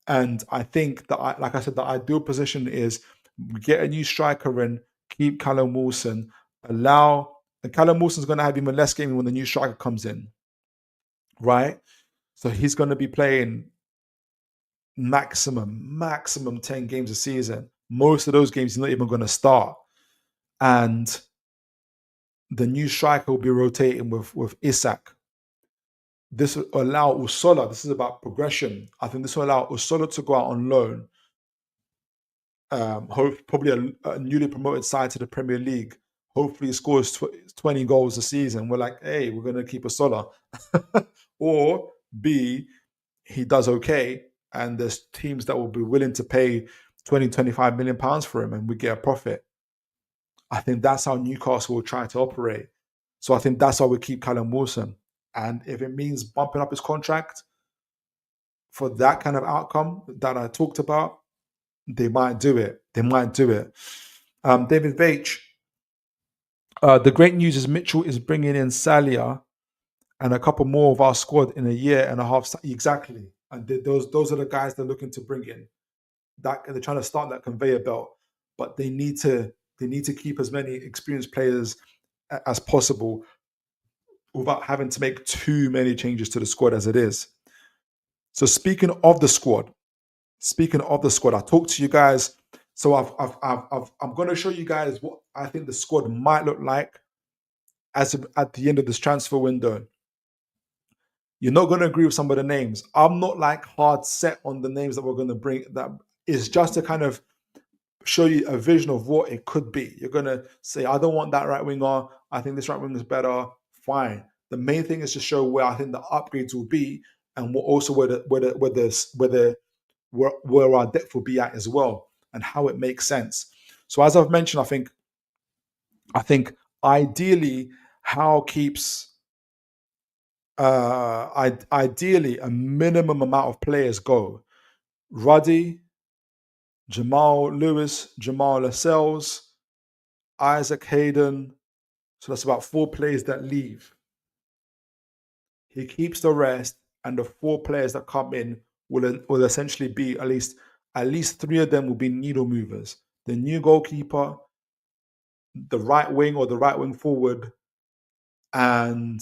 And I think that, like I said, the ideal position is get a new striker in, keep Callum Wilson, and Callum Wilson's going to have even less gaming when the new striker comes in, right? So he's going to be playing maximum 10 games a season. Most of those games he's not even going to start. And the new striker will be rotating with Isak. This will allow Usola, this is about progression. I think this will allow Usola to go out on loan. Probably a newly promoted side to the Premier League. Hopefully he scores 20 goals a season. We're like, hey, we're going to keep Usola. Or B, he does okay, and there's teams that will be willing to pay 20, 25 million pounds for him and we get a profit. I think that's how Newcastle will try to operate. So I think that's how we keep Callum Wilson. And if it means bumping up his contract for that kind of outcome that I talked about, they might do it. David Veitch, the great news is Mitchell is bringing in Salia and a couple more of our squad in a year and a half. Exactly. And those are the guys they're looking to bring in. That they're trying to start that conveyor belt, but they need to keep as many experienced players as possible without having to make too many changes to the squad as it is. So speaking of the squad, I talked to you guys. So I'm going to show you guys what I think the squad might look like at the end of this transfer window. You're not going to agree with some of the names. I'm not like hard set on the names that we're going to bring. That is just to kind of show you a vision of what it could be. You're going to say, I don't want that right winger. I think this right winger is better. Fine. The main thing is to show where I think the upgrades will be, and also where our depth will be at as well, and how it makes sense. So as I've mentioned, I think ideally Howe keeps ideally a minimum amount of players go. Ruddy, Jamal Lewis, Jamal Lascelles, Isaac Hayden. So that's about 4 players that leave. He keeps the rest, and the 4 players that come in will essentially be at least 3 of them will be needle movers. The new goalkeeper, the right wing or the right wing forward, and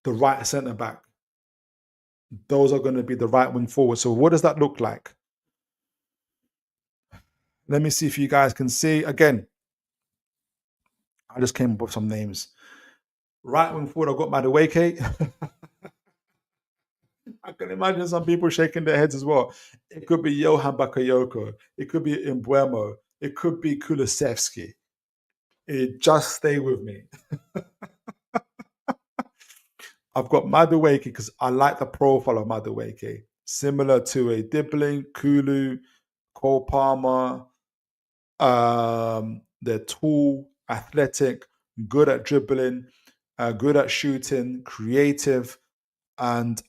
the right centre back. Those are going to be the right wing forward. So what does that look like? Let me see if you guys can see. Again, I just came up with some names. Right wing forward, I've got Madueke. I can imagine some people shaking their heads as well. It could be Johan Bakayoko. It could be Mbuemo. It could be Kulusevski. Just stay with me. I've got Madueke because I like the profile of Madueke. Similar to a Dibbling, Kulu, Cole Palmer. They're tall, athletic, good at dribbling, good at shooting, creative. And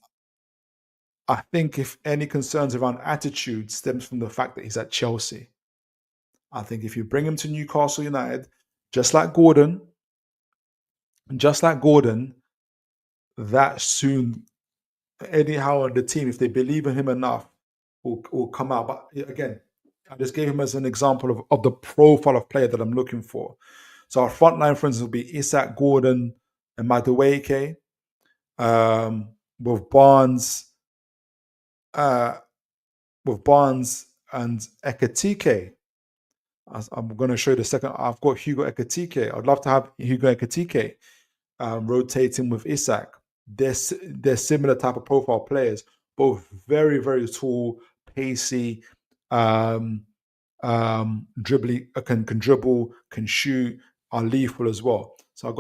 I think if any concerns around attitude stems from the fact that he's at Chelsea. I think if you bring him to Newcastle United, just like Gordon, that soon Eddie Howe and the team, if they believe in him enough, will come out. But again, I just gave him as an example of the profile of player that I'm looking for. So our front line, for instance, will be Isak, Gordon, and Madueke, with Barnes, and Ekatike. I'm going to show you the second. I've got Hugo Ekatike. I'd love to have Hugo Ekatike rotating with Isak. They're similar type of profile players, both very, very tall, pacey, dribbling, can dribble, can shoot, are lethal as well. So I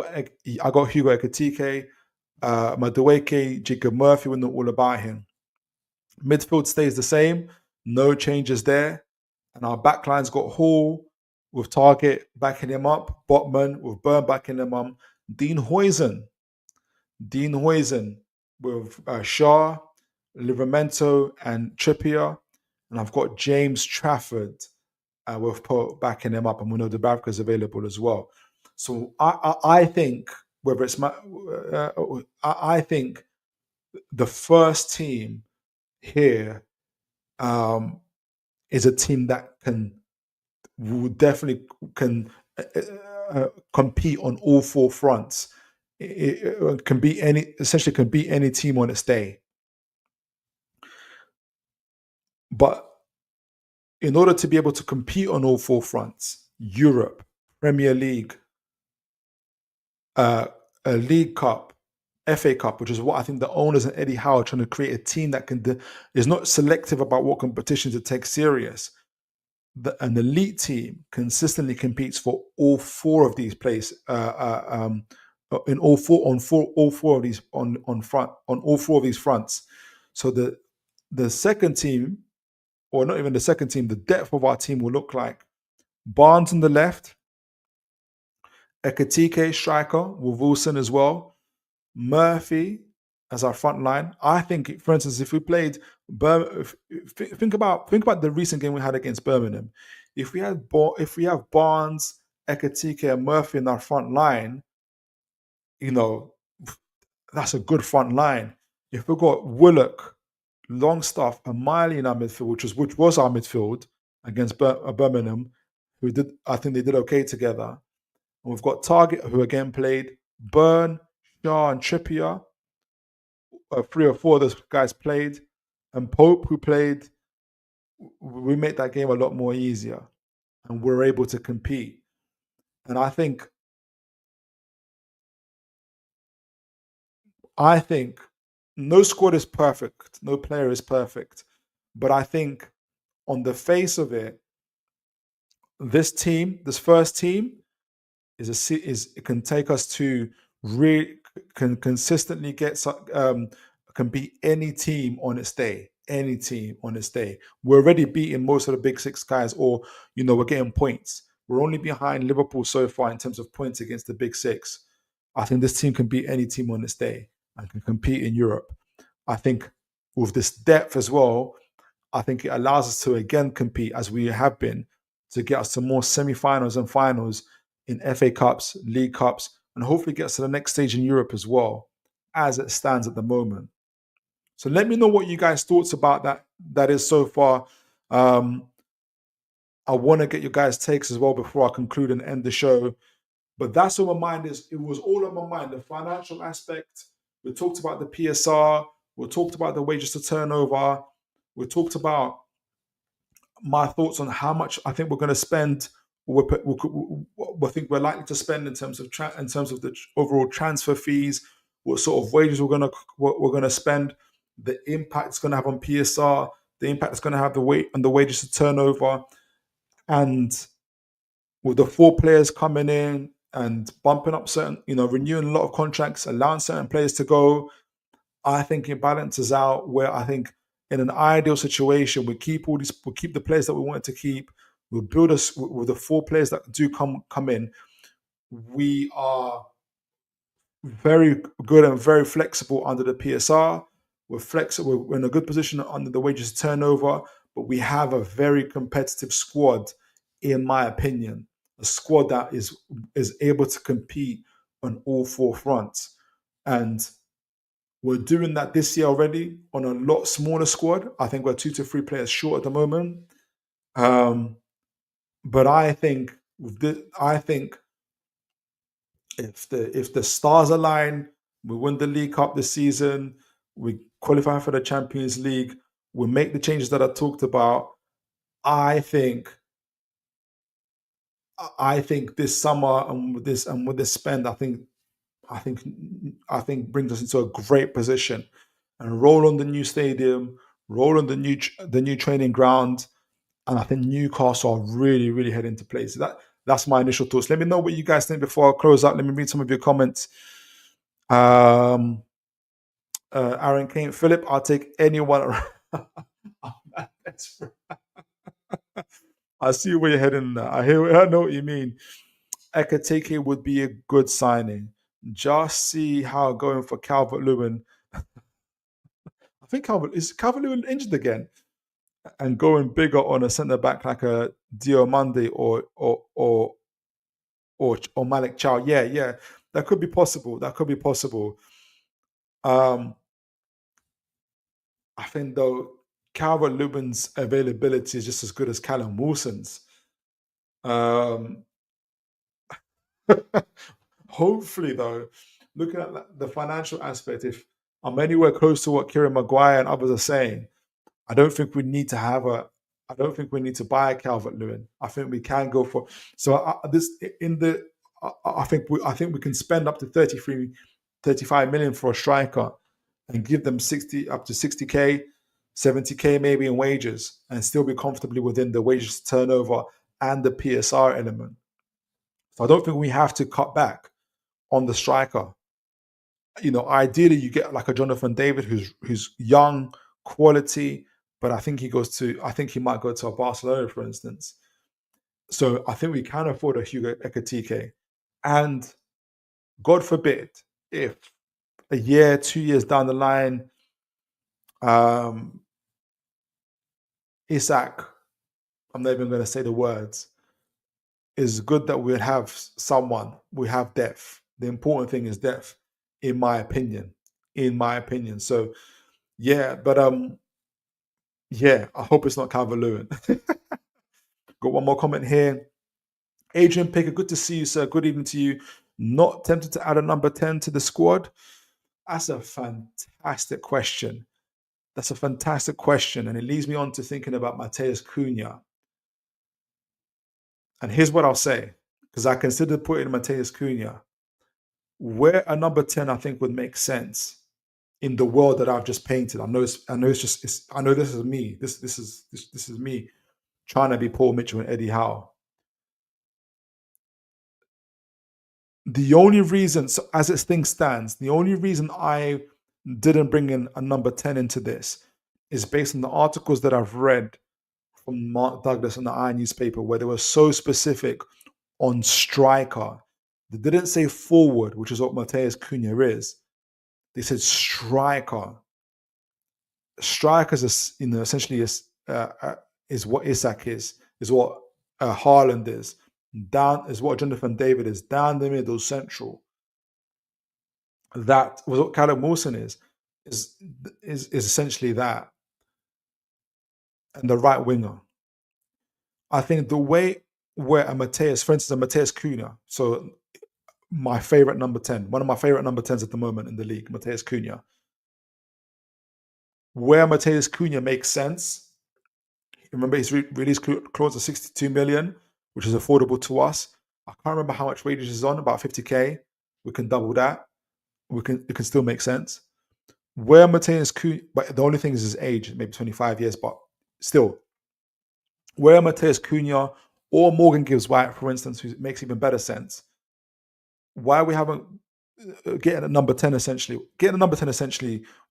got Hugo Ekatike, Madueke, Jacob Murphy. We know all about him. Midfield stays the same, no changes there. And our backline's got Hall with Target backing him up, Botman with Burn backing him up, Dean Huijsen with Shaw, Livramento, and Trippier. And I've got James Trafford with Pope backing him up, and we know Dubravka is available as well. So I think whether it's I think the first team here is a team that definitely can compete on all four fronts. It can beat any team on its day. But in order to be able to compete on all four fronts, Europe, Premier League, a League Cup, FA Cup, which is what I think the owners and Eddie Howe are trying to create, a team that is not selective about what competition to take serious. An elite team consistently competes for all four of these places, on all four of these fronts. So the second team, or not even the second team, the depth of our team will look like Barnes on the left, Ekatike striker with Wilson as well, Murphy as our front line. I think, for instance, if we played think about the recent game we had against Birmingham. If we have Barnes, Ekatike, and Murphy in our front line, that's a good front line. If we've got Willock, Longstaff, and Miley in our midfield, which was our midfield against Birmingham, I think they did okay together. And we've got Target, who again played, Burn, Shaw, and Trippier. 3 or 4 of those guys played, and Pope, who played. We made that game a lot more easier, and we're able to compete. And I think no squad is perfect, no player is perfect, but I think on the face of it, this first team it can take us to can consistently can beat any team on its day. Any team on its day. We're already beating most of the big six guys, or we're getting points. We're only behind Liverpool so far in terms of points against the big six. I think this team can beat any team on its day and can compete in Europe. I think with this depth as well, I think it allows us to again compete as we have been, to get us to more semi-finals and finals in FA Cups, League Cups, and hopefully get us to the next stage in Europe as well, as it stands at the moment. So let me know what you guys' thoughts about that is so far. I want to get your guys' takes as well before I conclude and end the show. But that's on my mind. It was all on my mind. The financial aspect. We talked about the PSR. We talked about the wages to turnover. We talked about my thoughts on how much I think we're going to spend. We think we're likely to spend in terms of the overall transfer fees. What sort of wages we're going to spend. the impact it's going to have on PSR, the impact it's going to have on the wages to turnover, and with the 4 players coming in and bumping up certain, renewing a lot of contracts, allowing certain players to go, I think it balances out where I think in an ideal situation we keep the players that we wanted to keep. We'll build us with the 4 players that do come in. We are very good and very flexible under the PSR. We're flexible. We're in a good position under the wages turnover, but we have a very competitive squad, in my opinion. A squad that is able to compete on all 4 fronts, and we're doing that this year already on a lot smaller squad. I think we're 2 to 3 players short at the moment. But I think if the stars align, we win the League Cup this season, we qualify for the Champions League, we make the changes that I talked about. I think this summer and with this spend, I think brings us into a great position, and roll on the new stadium, roll on the new training ground, and I think Newcastle are really, really heading into place. That's my initial thoughts. Let me know what you guys think before I close out. Let me read some of your comments. Aaron Kane, Philip, I'll take anyone. I see where you're heading now. I know what you mean. Ekateke would be a good signing. Just see how going for Calvert-Lewin. I think Calvert-Lewin injured again, and going bigger on a centre back like a Diomande or Malik Chow. Yeah, that could be possible. I think though Calvert-Lewin's availability is just as good as Callum Wilson's. Hopefully, though, looking at the financial aspect, if I'm anywhere close to what Kieran Maguire and others are saying, I don't think we need to buy Calvert-Lewin. I think we can go for I think we can spend up to 35 million for a striker and give them 60 up to 60k, 70k maybe in wages, and still be comfortably within the wages turnover and the PSR element. So I don't think we have to cut back on the striker. Ideally you get like a Jonathan David who's young, quality, but I think he might go to a Barcelona, for instance. So I think we can afford a Hugo Ekatike. And God forbid, if a year, 2 years down the line, Isak, I'm not even going to say the words, is good that we have someone, we have depth. The important thing is depth, in my opinion. So, yeah, but yeah, I hope it's not Calvert-Lewin. Got one more comment here. Adrian Picker, good to see you, sir. Good evening to you. Not tempted to add a number 10 to the squad? That's a fantastic question. And it leads me on to thinking about Matheus Cunha. And here's what I'll say, because I considered putting Matheus Cunha where a number 10 I think would make sense in the world that I've just painted. I know this is me. This is me trying to be Paul Mitchell and Eddie Howe. The only reason, so as it thing stands, the only reason I didn't bring in a number 10 into this is based on the articles that I've read from Mark Douglas in the Iron newspaper, where they were so specific on striker. They didn't say forward, which is what Matheus Cunha is. They said striker. Striker is, essentially is what Isak is what Haaland is. Down is what Jonathan David is. Down the middle, central. That was what Callum Wilson is essentially that. And the right winger. I think the way where for instance, a Matheus Cunha, so my favorite number 10, one of my favorite number 10s at the moment in the league, Matheus Cunha. Where Matheus Cunha makes sense, remember his release clause of 62 million, which is affordable to us. I can't remember how much wages is on, about 50k. We can double that. It can still make sense. where Mateus Cunha, but the only thing is his age, maybe 25 years, but still, where Mateus Cunha or Morgan Gibbs White, for instance, who makes even better sense, why we haven't getting a number 10 essentially,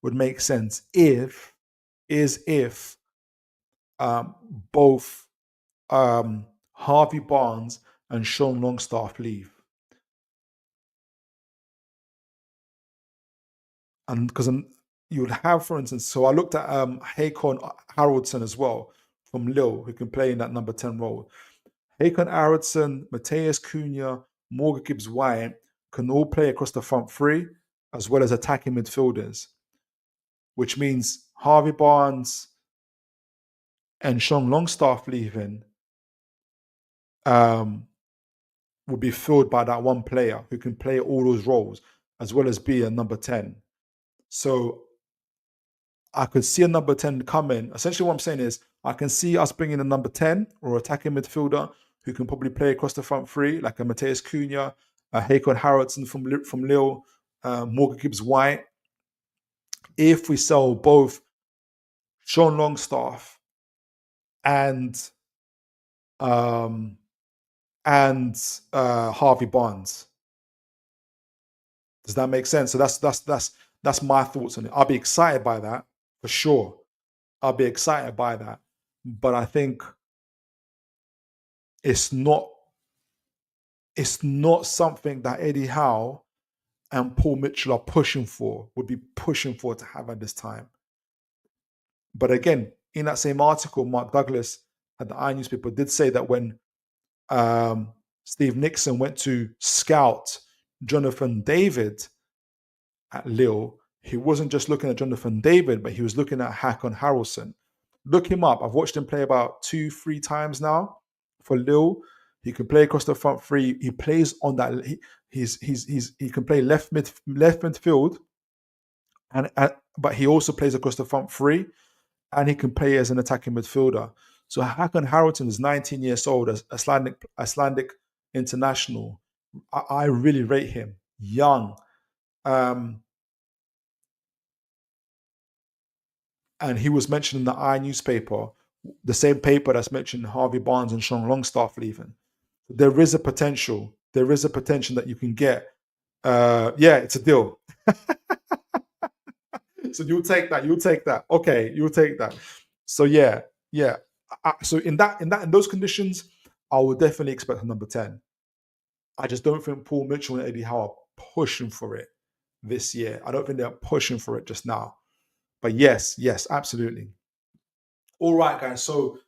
would make sense if both Harvey Barnes and Sean Longstaff leave. And because you would have, for instance, so I looked at Hakon Haraldsson as well from Lille, who can play in that number 10 role. Hakon Haraldsson, Mateus Cunha, Morgan Gibbs White can all play across the front three as well as attacking midfielders, which means Harvey Barnes and Sean Longstaff leaving will be filled by that one player who can play all those roles as well as be a number 10. So I could see a number 10 come in. Essentially what I'm saying is I can see us bringing a number 10 or attacking midfielder who can probably play across the front three, like a Mateus Cunha, a Hakon Haraldsson from Lille, Morgan Gibbs White. If we sell both Sean Longstaff and Harvey Barnes. Does that make sense? So that's my thoughts on it. I'll be excited by that for sure. I'll be excited by that, but I think it's not something that Eddie Howe and Paul Mitchell are pushing for. Would be pushing for to have at this time. But again, in that same article, Mark Douglas at the iNewspaper did say that when Steve Nixon went to scout Jonathan David at Lille, he wasn't just looking at Jonathan David, but he was looking at Hakon Haraldsson. Look him up. I've watched him play about 2-3 times now for Lille. He can play across the front three. He plays on that. He can play left midfield, but he also plays across the front three, and he can play as an attacking midfielder. So Hakon Haraldsson is 19 years old, as Icelandic international. I really rate him. Young. And he was mentioned in the iNewspaper, the same paper that's mentioned Harvey Barnes and Sean Longstaff leaving. There is a potential. There is a potential that you can get. Yeah, it's a deal. So you'll take that. You'll take that. Okay, you'll take that. So yeah. So in those conditions, I would definitely expect a number 10. I just don't think Paul Mitchell and Eddie Howe are pushing for it this year. I don't think they're pushing for it just now. But yes, absolutely. All right, guys. So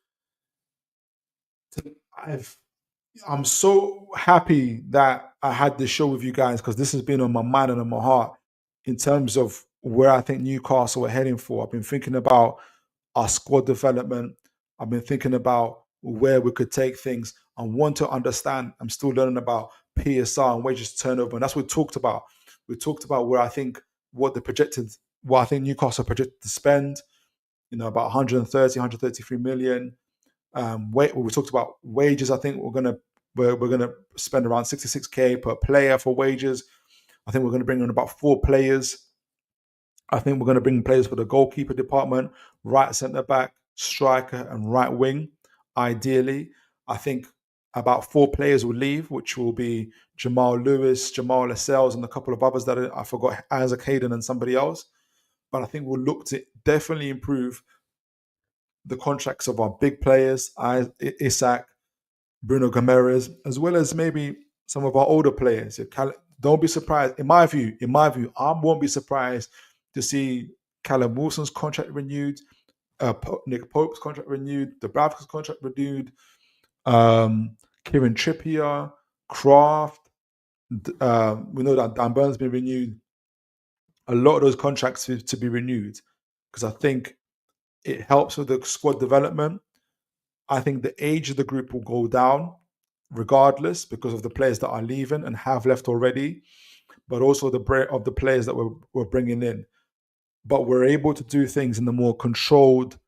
I'm so happy that I had this show with you guys, because this has been on my mind and on my heart in terms of where I think Newcastle are heading for. I've been thinking about our squad development. I've been thinking about where we could take things. I want to understand. I'm still learning about PSR and wages turnover, and that's what we talked about. We talked about where I think what I think Newcastle projected to spend. About 130, 133 million. We talked about wages. I think we're gonna spend around 66k per player for wages. I think we're going to bring in about 4 players. I think we're going to bring players for the goalkeeper department, right centre back, striker, and right wing. Ideally, I think about 4 players will leave, which will be Jamal Lewis, Jamal Lascelles, and a couple of others that I forgot, Isaac Hayden and somebody else. But I think we'll look to definitely improve the contracts of our big players, Isak, Bruno Gomes, as well as maybe some of our older players. Don't be surprised. In my view, I won't be surprised to see Callum Wilson's contract renewed, Nick Pope's contract renewed, Dubravka's contract renewed, Kieran Trippier, Kraft. We know that Dan Burn's been renewed. A lot of those contracts to be renewed, because I think it helps with the squad development. I think the age of the group will go down regardless, because of the players that are leaving and have left already, but also the players that we're bringing in. But we're able to do things in a more controlled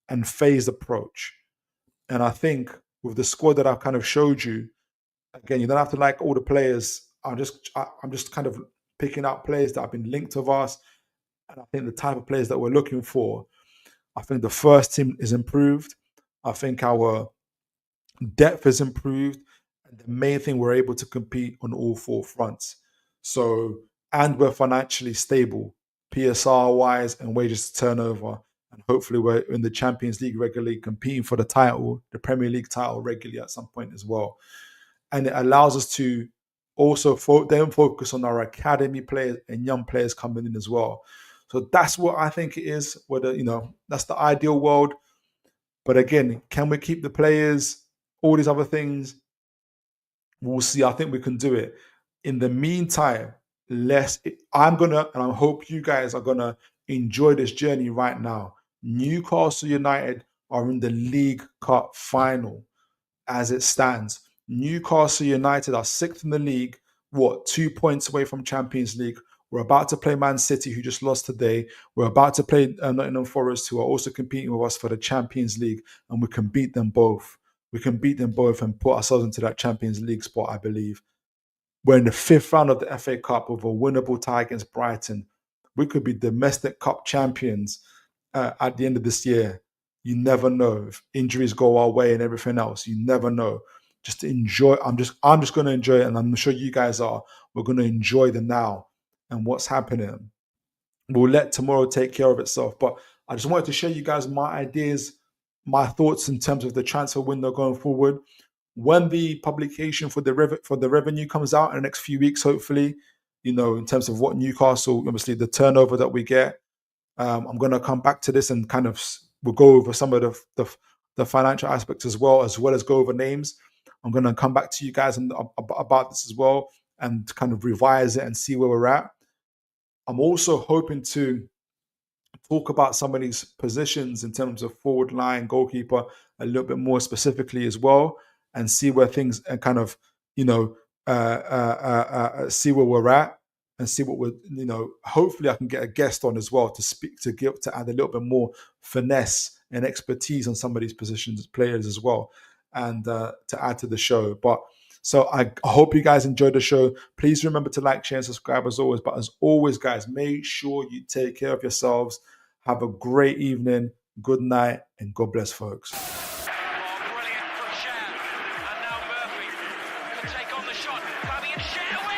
and phased approach. And I think with the squad that I've kind of showed you, again, you don't have to like all the players. I'm just kind of picking out players that have been linked to us And I think the type of players that we're looking for, I think the first team is improved. I think our depth is improved. And the main thing, we're able to compete on all four fronts. So, and we're financially stable, PSR wise and wages to turnover. And hopefully we're in the Champions League regularly, competing for the title, the Premier League title regularly at some point as well. And it allows us to also then focus on our academy players and young players coming in as well. So that's what I think it is. Whether, that's the ideal world. But again, can we keep the players? All these other things, we'll see. I think we can do it. In the meantime, I'm gonna, and I hope you guys are gonna enjoy this journey right now. Newcastle United are in the League Cup final as it stands. Newcastle United are 6th in the league, 2 points away from Champions League. We're about to play Man City, who just lost today. We're about to play Nottingham Forest, who are also competing with us for the Champions League, and we can beat them both. We can beat them both and put ourselves into that Champions League spot, I believe. We're in the 5th round of the FA Cup with a winnable tie against Brighton. We could be domestic cup champions at the end of this year. You never know if injuries go our way and everything else. You never know. Just enjoy. I'm just going to enjoy it, and I'm sure you guys are. We're going to enjoy the now and what's happening. We'll let tomorrow take care of itself. But I just wanted to share you guys my ideas, my thoughts in terms of the transfer window going forward. When the publication for the revenue comes out in the next few weeks, hopefully, in terms of what Newcastle, obviously the turnover that we get, I'm going to come back to this and kind of we'll go over some of the financial aspects as well as go over names. I'm going to come back to you guys about this as well and kind of revise it and see where we're at. I'm also hoping to talk about some of these positions in terms of forward line, goalkeeper, a little bit more specifically as well, and see where things and kind of, see where we're at and see what we're, hopefully I can get a guest on as well to speak, to add a little bit more finesse and expertise on some of these positions, players as well, and to add to the show. But so I hope you guys enjoyed the show. Please remember to like, share, and subscribe as always. But as always, guys, make sure you take care of yourselves. Have a great evening. Good night, and God bless, folks. Brilliant from Sham. And now Murphy can take on the shot. Fabian Sham.